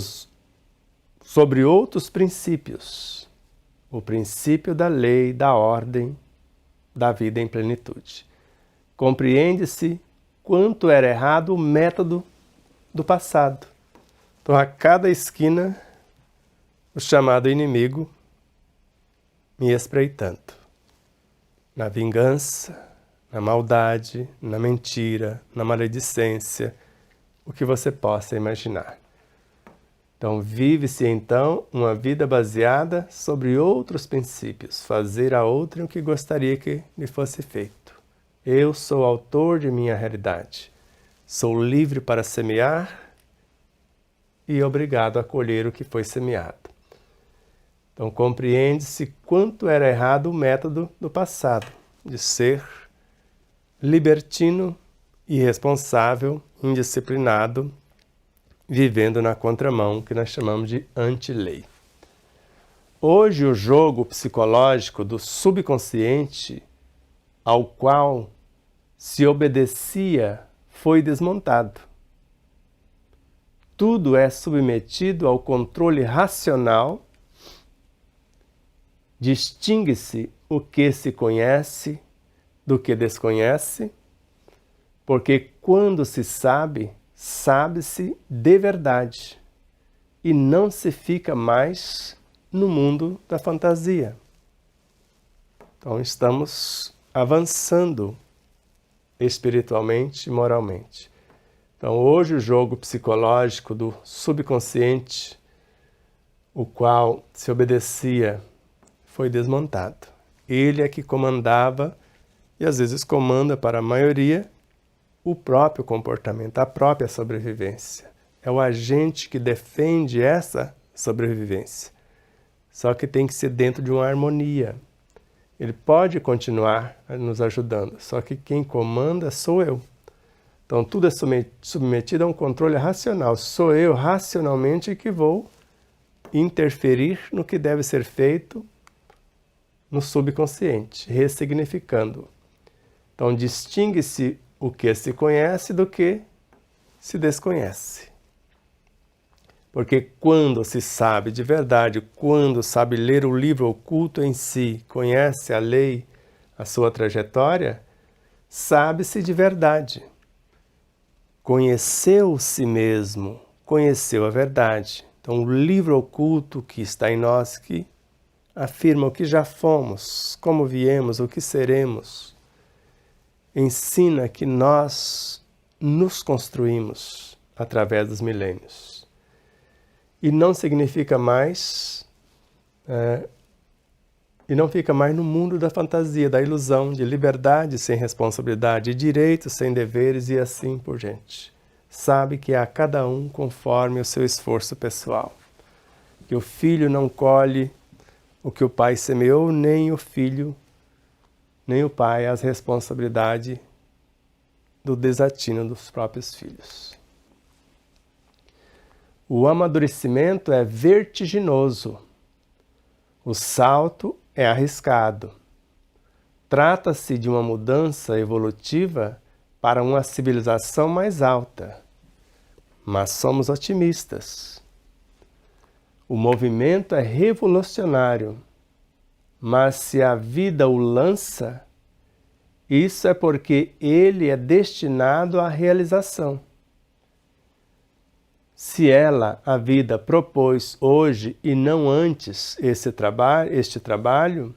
outros princípios. O princípio da lei, da ordem, da vida em plenitude. Compreende-se quanto era errado o método do passado. Então, a cada esquina, o chamado inimigo me espreitando. Na vingança, na maldade, na mentira, na maledicência, o que você possa imaginar. Então, vive-se então uma vida baseada sobre outros princípios, fazer a outrem o que gostaria que lhe fosse feito. Eu sou autor de minha realidade, sou livre para semear e obrigado a colher o que foi semeado. Então, compreende-se quanto era errado o método do passado, de ser libertino, irresponsável, indisciplinado, vivendo na contramão, que nós chamamos de anti-lei. Hoje, o jogo psicológico do subconsciente, ao qual se obedecia, foi desmontado. Tudo é submetido ao controle racional. Distingue-se o que se conhece do que desconhece, porque quando se sabe, sabe-se de verdade e não se fica mais no mundo da fantasia. Então estamos avançando espiritualmente e moralmente. Então hoje o jogo psicológico do subconsciente, o qual se obedecia, foi desmontado. Ele é que comandava, e às vezes comanda para a maioria, o próprio comportamento, a própria sobrevivência. É o agente que defende essa sobrevivência. Só que tem que ser dentro de uma harmonia. Ele pode continuar nos ajudando, só que quem comanda sou eu. Então tudo é submetido a um controle racional. Sou eu racionalmente que vou interferir no que deve ser feito no subconsciente, ressignificando. Então distingue-se o que se conhece do que se desconhece. Porque quando se sabe de verdade, quando sabe ler o livro oculto em si, conhece a lei, a sua trajetória, sabe-se de verdade. Conheceu si mesmo, conheceu a verdade. Então o livro oculto que está em nós, que afirma o que já fomos, como viemos, o que seremos, ensina que nós nos construímos através dos milênios. E não significa mais, e não fica mais no mundo da fantasia, da ilusão, de liberdade sem responsabilidade, de direitos sem deveres e assim por diante. Sabe que é a cada um conforme o seu esforço pessoal. Que o filho não colhe o que o pai semeou, nem o filho, nem o pai, as responsabilidades do desatino dos próprios filhos. O amadurecimento é vertiginoso. O salto é arriscado. Trata-se de uma mudança evolutiva para uma civilização mais alta, mas somos otimistas. O movimento é revolucionário, mas se a vida o lança, isso é porque ele é destinado à realização. Se ela, a vida, propôs hoje e não antes este trabalho,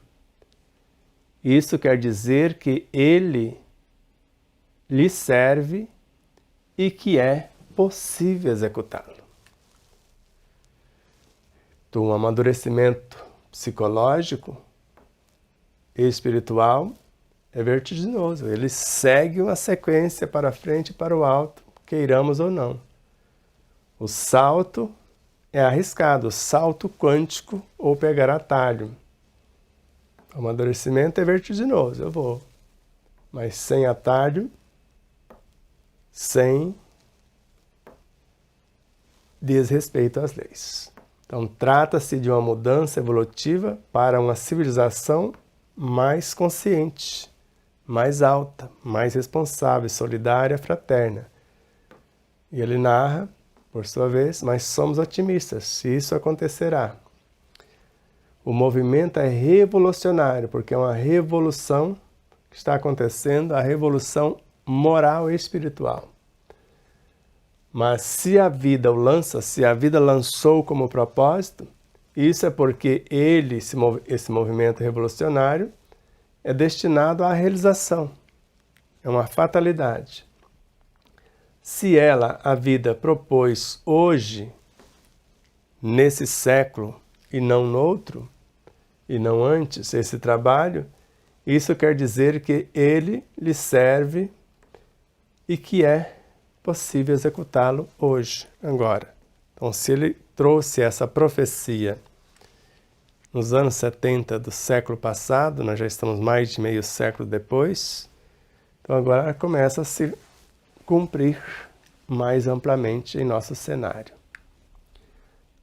isso quer dizer que ele lhe serve e que é possível executá-lo. Então, um amadurecimento psicológico e espiritual é vertiginoso. Ele segue uma sequência para frente e para o alto, queiramos ou não. O salto é arriscado, o salto quântico ou pegar atalho. O amadurecimento é vertiginoso, eu vou. Mas sem atalho, sem desrespeito às leis. Então, trata-se de uma mudança evolutiva para uma civilização mais consciente, mais alta, mais responsável, solidária, fraterna. E ele narra, por sua vez, mas somos otimistas, se isso acontecerá. O movimento é revolucionário, porque é uma revolução que está acontecendo, a revolução moral e espiritual. Mas se a vida o lança, se a vida lançou como propósito, isso é porque esse movimento revolucionário é destinado à realização. É uma fatalidade. Se ela, a vida, propôs hoje, nesse século, e não no outro, e não antes, esse trabalho, isso quer dizer que ele lhe serve e que é possível executá-lo hoje, agora. Então, se ele trouxe essa profecia nos anos 70 do século passado, nós já estamos mais de meio século depois, então agora começa a se cumprir mais amplamente em nosso cenário.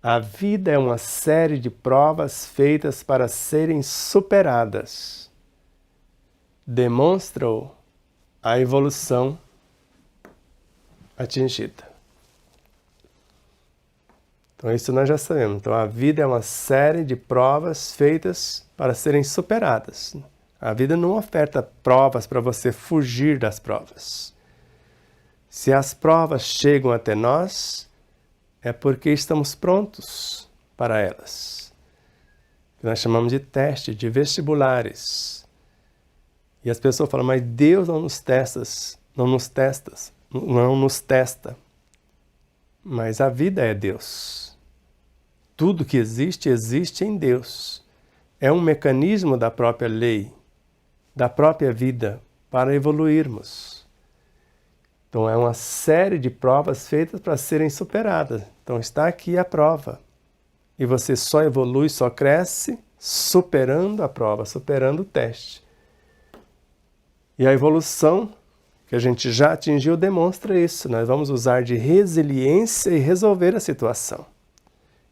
A vida é uma série de provas feitas para serem superadas. Demonstra-o a evolução atingida. Então isso nós já sabemos. Então a vida é uma série de provas feitas para serem superadas. A vida não oferta provas para você fugir das provas. Se as provas chegam até nós, é porque estamos prontos para elas. Nós chamamos de teste, de vestibulares. E as pessoas falam, mas Deus não nos testa. Mas a vida é Deus. Tudo que existe, existe em Deus. É um mecanismo da própria lei, da própria vida, para evoluirmos. Então é uma série de provas feitas para serem superadas. Então está aqui a prova. E você só evolui, só cresce, superando a prova, superando o teste. E a evolução que a gente já atingiu demonstra isso. Nós vamos usar de resiliência e resolver a situação.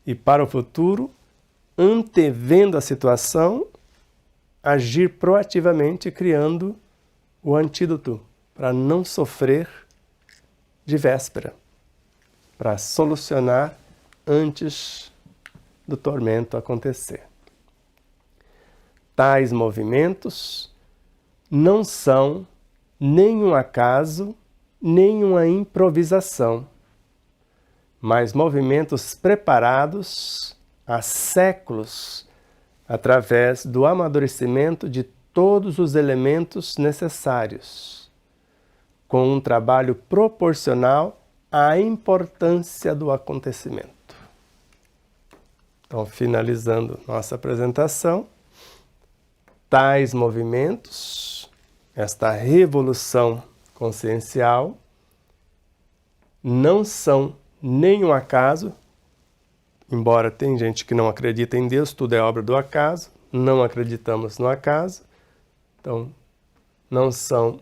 E para o futuro, antevendo a situação, agir proativamente, criando o antídoto para não sofrer de véspera, para solucionar antes do tormento acontecer. Tais movimentos não são nem um acaso, nem uma improvisação, mas movimentos preparados há séculos através do amadurecimento de todos os elementos necessários, com um trabalho proporcional à importância do acontecimento. Então, finalizando nossa apresentação, tais movimentos, esta revolução consciencial, não são nenhum acaso, embora tem gente que não acredita em Deus, tudo é obra do acaso, não acreditamos no acaso, então não são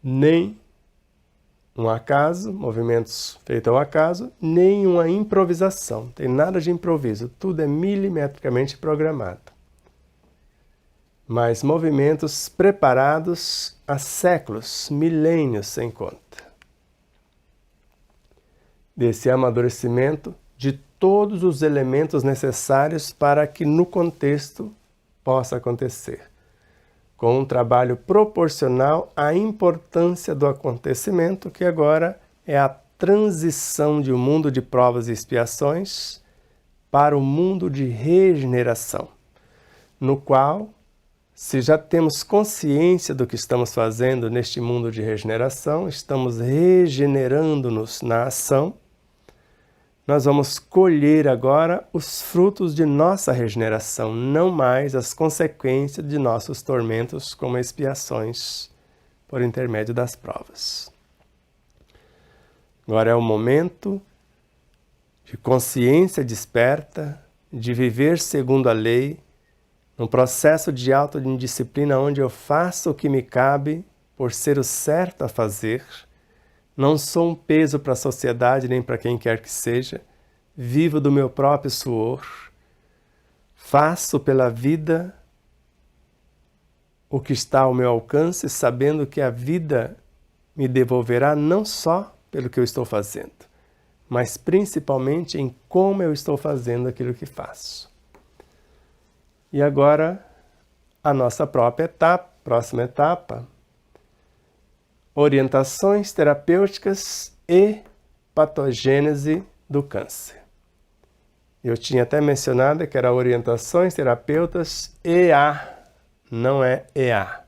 nem um acaso, movimentos feitos ao acaso, nem uma improvisação, não tem nada de improviso, tudo é milimetricamente programado. mas movimentos preparados há séculos, milênios sem conta. Desse amadurecimento de todos os elementos necessários para que no contexto possa acontecer, com um trabalho proporcional à importância do acontecimento, que agora é a transição de um mundo de provas e expiações para o mundo de regeneração, no qual, se já temos consciência do que estamos fazendo neste mundo de regeneração, estamos regenerando-nos na ação, nós vamos colher agora os frutos de nossa regeneração, não mais as consequências de nossos tormentos como expiações por intermédio das provas. Agora é o momento de consciência desperta, de viver segundo a lei, num processo de autodisciplina onde eu faço o que me cabe por ser o certo a fazer. Não sou um peso para a sociedade nem para quem quer que seja. Vivo do meu próprio suor. Faço pela vida o que está ao meu alcance, sabendo que a vida me devolverá não só pelo que eu estou fazendo, mas principalmente em como eu estou fazendo aquilo que faço. E agora, a nossa próxima etapa, orientações terapêuticas e patogênese do câncer. Eu tinha até mencionado que era orientações terapeutas EA, não é EA.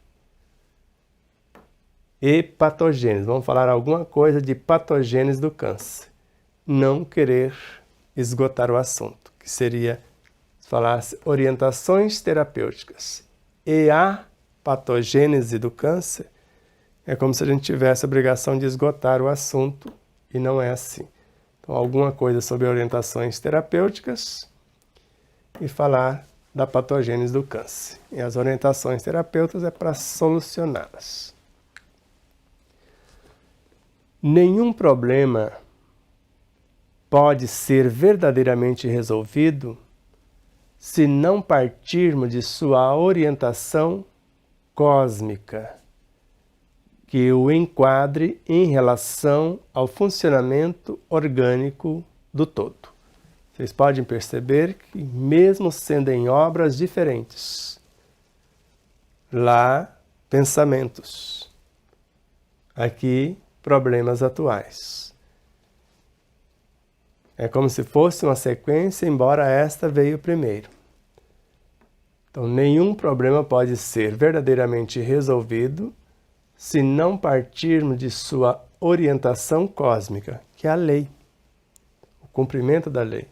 E patogênese, vamos falar alguma coisa de patogênese do câncer. Não querer esgotar o assunto, que seria falasse orientações terapêuticas e a patogênese do câncer, é como se a gente tivesse a obrigação de esgotar o assunto, e não é assim. Então, alguma coisa sobre orientações terapêuticas e falar da patogênese do câncer. E as orientações terapêuticas é para solucioná-las. Nenhum problema pode ser verdadeiramente resolvido se não partirmos de sua orientação cósmica, que o enquadre em relação ao funcionamento orgânico do todo. Vocês podem perceber que, mesmo sendo em obras diferentes, lá pensamentos, aqui problemas atuais. É como se fosse uma sequência, embora esta veio primeiro. Então, nenhum problema pode ser verdadeiramente resolvido se não partirmos de sua orientação cósmica, que é a lei, o cumprimento da lei,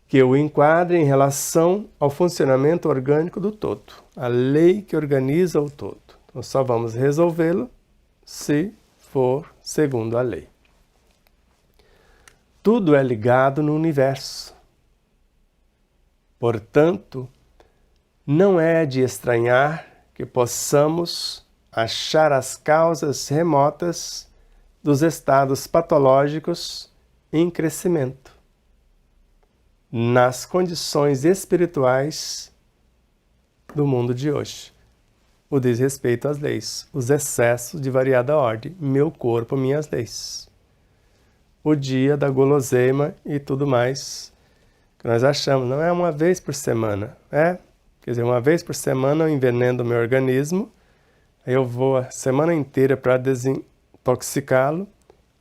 que o enquadre em relação ao funcionamento orgânico do todo, a lei que organiza o todo. Então, só vamos resolvê-lo se for segundo a lei. Tudo é ligado no universo. Portanto, não é de estranhar que possamos achar as causas remotas dos estados patológicos em crescimento, nas condições espirituais do mundo de hoje. O desrespeito às leis, os excessos de variada ordem, meu corpo, minhas leis. O dia da guloseima e tudo mais que nós achamos, não é uma vez por semana, quer dizer, uma vez por semana eu enveneno o meu organismo, aí eu vou a semana inteira para desintoxicá-lo,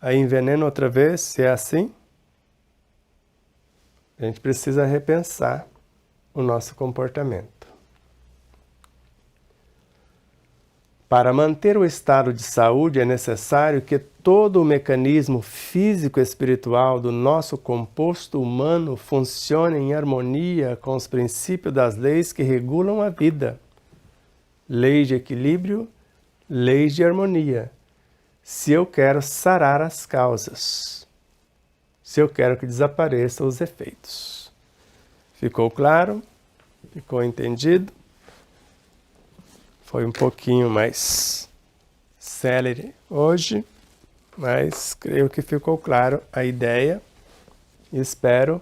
aí enveneno outra vez, se é assim, a gente precisa repensar o nosso comportamento. Para manter o estado de saúde é necessário que todo o mecanismo físico-espiritual do nosso composto humano funcione em harmonia com os princípios das leis que regulam a vida. Leis de equilíbrio, leis de harmonia. Se eu quero sarar as causas, se eu quero que desapareçam os efeitos. Ficou claro? Ficou entendido? Foi um pouquinho mais célere hoje, mas creio que ficou claro a ideia e espero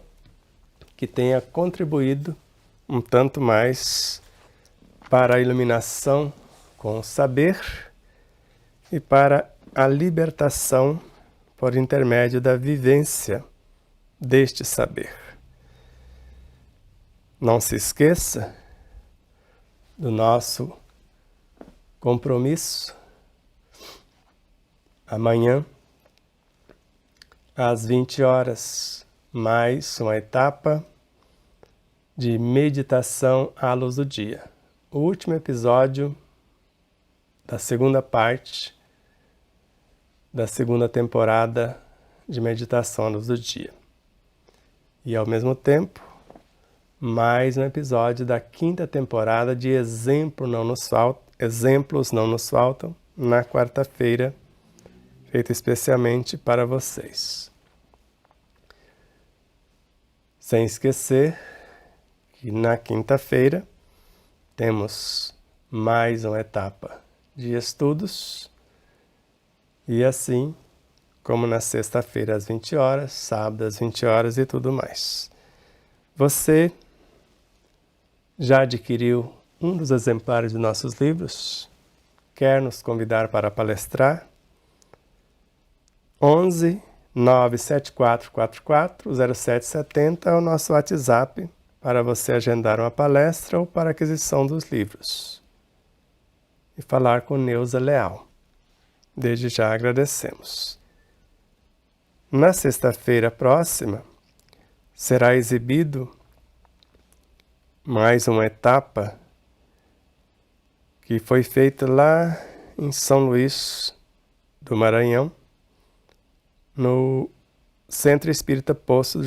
que tenha contribuído um tanto mais para a iluminação com o saber e para a libertação por intermédio da vivência deste saber. Não se esqueça do nosso compromisso amanhã, às 20 horas, mais uma etapa de meditação à luz do dia. O último episódio da segunda parte da segunda temporada de meditação à luz do dia. E ao mesmo tempo, mais um episódio da quinta temporada de Exemplos Não Nos Faltam, na quarta-feira, feito especialmente para vocês. Sem esquecer que na quinta-feira temos mais uma etapa de estudos e assim como na sexta-feira às 20 horas, sábado às 20 horas e tudo mais. Você já adquiriu um dos exemplares de nossos livros? Quer nos convidar para palestrar? 11 97444 0770 é o nosso WhatsApp para você agendar uma palestra ou para aquisição dos livros. E falar com Neuza Leal. Desde já agradecemos. Na sexta-feira próxima, será exibido mais uma etapa que foi feita lá em São Luís do Maranhão, no Centro Espírita Poço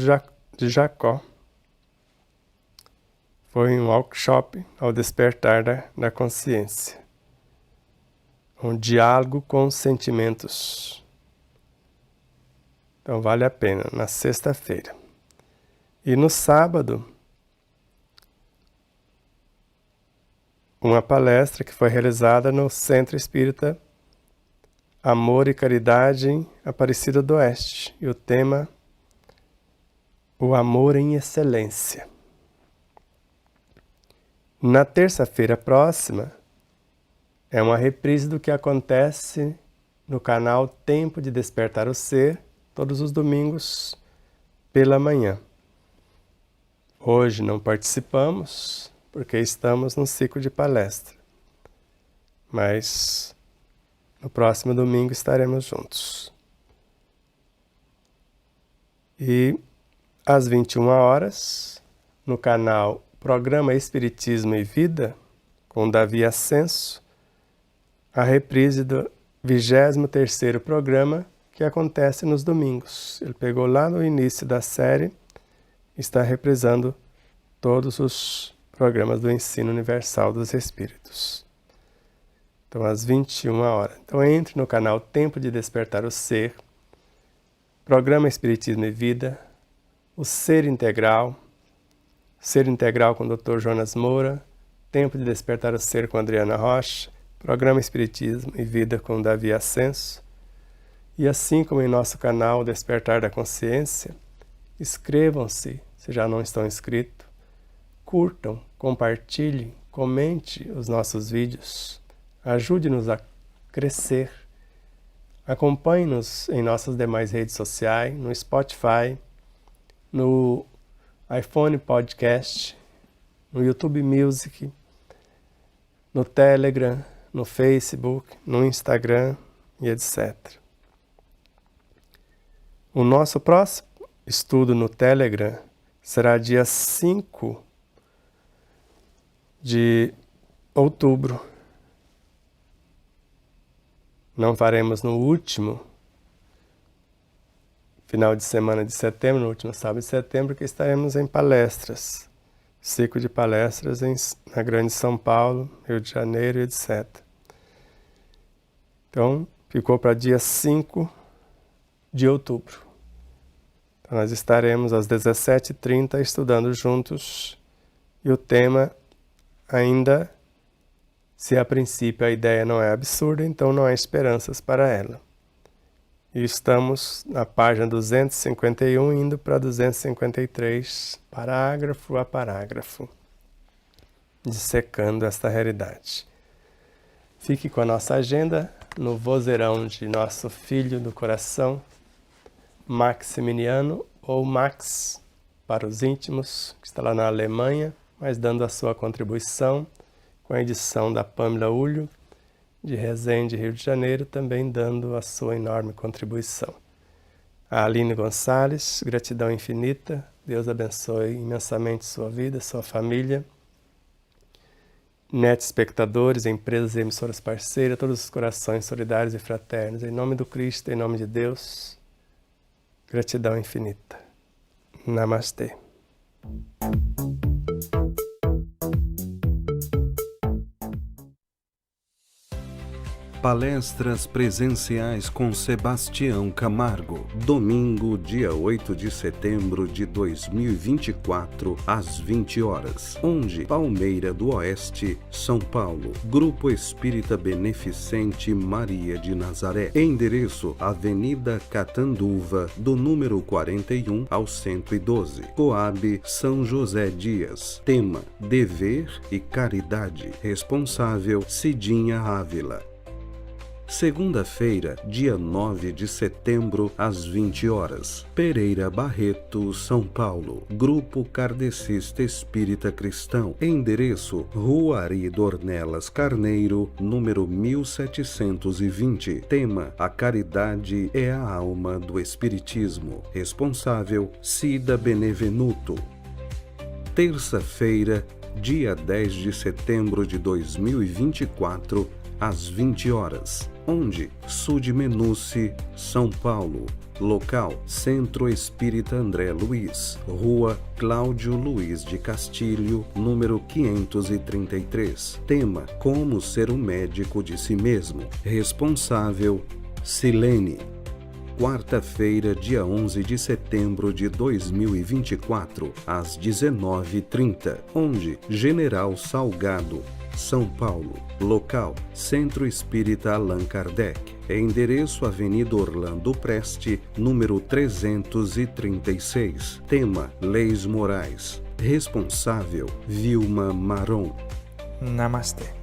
de Jacó. Foi um workshop ao despertar da consciência. Um diálogo com os sentimentos. Então vale a pena, na sexta-feira. E no sábado, uma palestra que foi realizada no Centro Espírita Amor e Caridade em Aparecida do Oeste. E o tema, o amor em excelência. Na terça-feira próxima, é uma reprise do que acontece no canal Tempo de Despertar o Ser, todos os domingos pela manhã. Hoje não participamos, porque estamos num ciclo de palestra. Mas no próximo domingo estaremos juntos. E às 21 horas, no canal Programa Espiritismo e Vida, com Davi Ascenso, a reprise do 23º programa que acontece nos domingos. Ele pegou lá no início da série e está reprisando todos os programas do Ensino Universal dos Espíritos. Então, às 21 horas. Então, entre no canal Tempo de Despertar o Ser, Programa Espiritismo e Vida, o Ser Integral com o Dr. Jonas Moura, Tempo de Despertar o Ser com Adriana Rocha, Programa Espiritismo e Vida com Davi Ascenso. E assim como em nosso canal Despertar da Consciência, inscrevam-se, se já não estão inscritos, curtam, compartilhem, comente os nossos vídeos, ajude-nos a crescer, acompanhe-nos em nossas demais redes sociais, no Spotify, no iPhone Podcast, no YouTube Music, no Telegram, no Facebook, no Instagram e etc. O nosso próximo estudo no Telegram será dia 5 de outubro. Não faremos no último final de semana de setembro, no último sábado de setembro, que estaremos em palestras. Ciclo de palestras na Grande São Paulo, Rio de Janeiro, etc. Então, ficou para dia 5 de outubro. Então, nós estaremos às 17h30 estudando juntos. E o tema ainda, se a princípio a ideia não é absurda, então não há esperanças para ela. E estamos na página 251, indo para 253, parágrafo a parágrafo. dissecando esta realidade. Fique com a nossa agenda no vozeirão de nosso filho do coração, Maximiliano, ou Max, para os íntimos, que está lá na Alemanha, mas dando a sua contribuição, com a edição da Pâmela Ulho, de Resende, Rio de Janeiro, também dando a sua enorme contribuição. A Aline Gonçalves, gratidão infinita, Deus abençoe imensamente sua vida, sua família, net espectadores, empresas e emissoras parceiras, todos os corações solidários e fraternos, em nome do Cristo, em nome de Deus, gratidão infinita. Namastê. Palestras presenciais com Sebastião Camargo. Domingo, dia 8 de setembro de 2024, às 20 horas. Onde? Palmeira do Oeste, São Paulo. Grupo Espírita Beneficente Maria de Nazaré. Endereço: Avenida Catanduva, do número 41 ao 112. Coab, São José Dias. Tema: Dever e Caridade. Responsável: Cidinha Ávila. Segunda-feira, dia 9 de setembro, às 20 horas. Pereira Barreto, São Paulo. Grupo Kardecista Espírita Cristão. Endereço: Rua Ari Dornelas Carneiro, número 1720. Tema: A caridade é a alma do Espiritismo. Responsável: Cida Benevenuto. Terça-feira, dia 10 de setembro de 2024, às 20 horas. Onde? Sudmenuce, São Paulo. Local: Centro Espírita André Luiz, Rua Cláudio Luiz de Castilho, número 533. Tema: Como ser um médico de si mesmo. Responsável: Silene. Quarta-feira, dia 11 de setembro de 2024, às 19h30. Onde? General Salgado, São Paulo. Local: Centro Espírita Allan Kardec. Endereço: Avenida Orlando Preste, número 336. Tema: Leis Morais. Responsável: Vilma Maron. Namastê.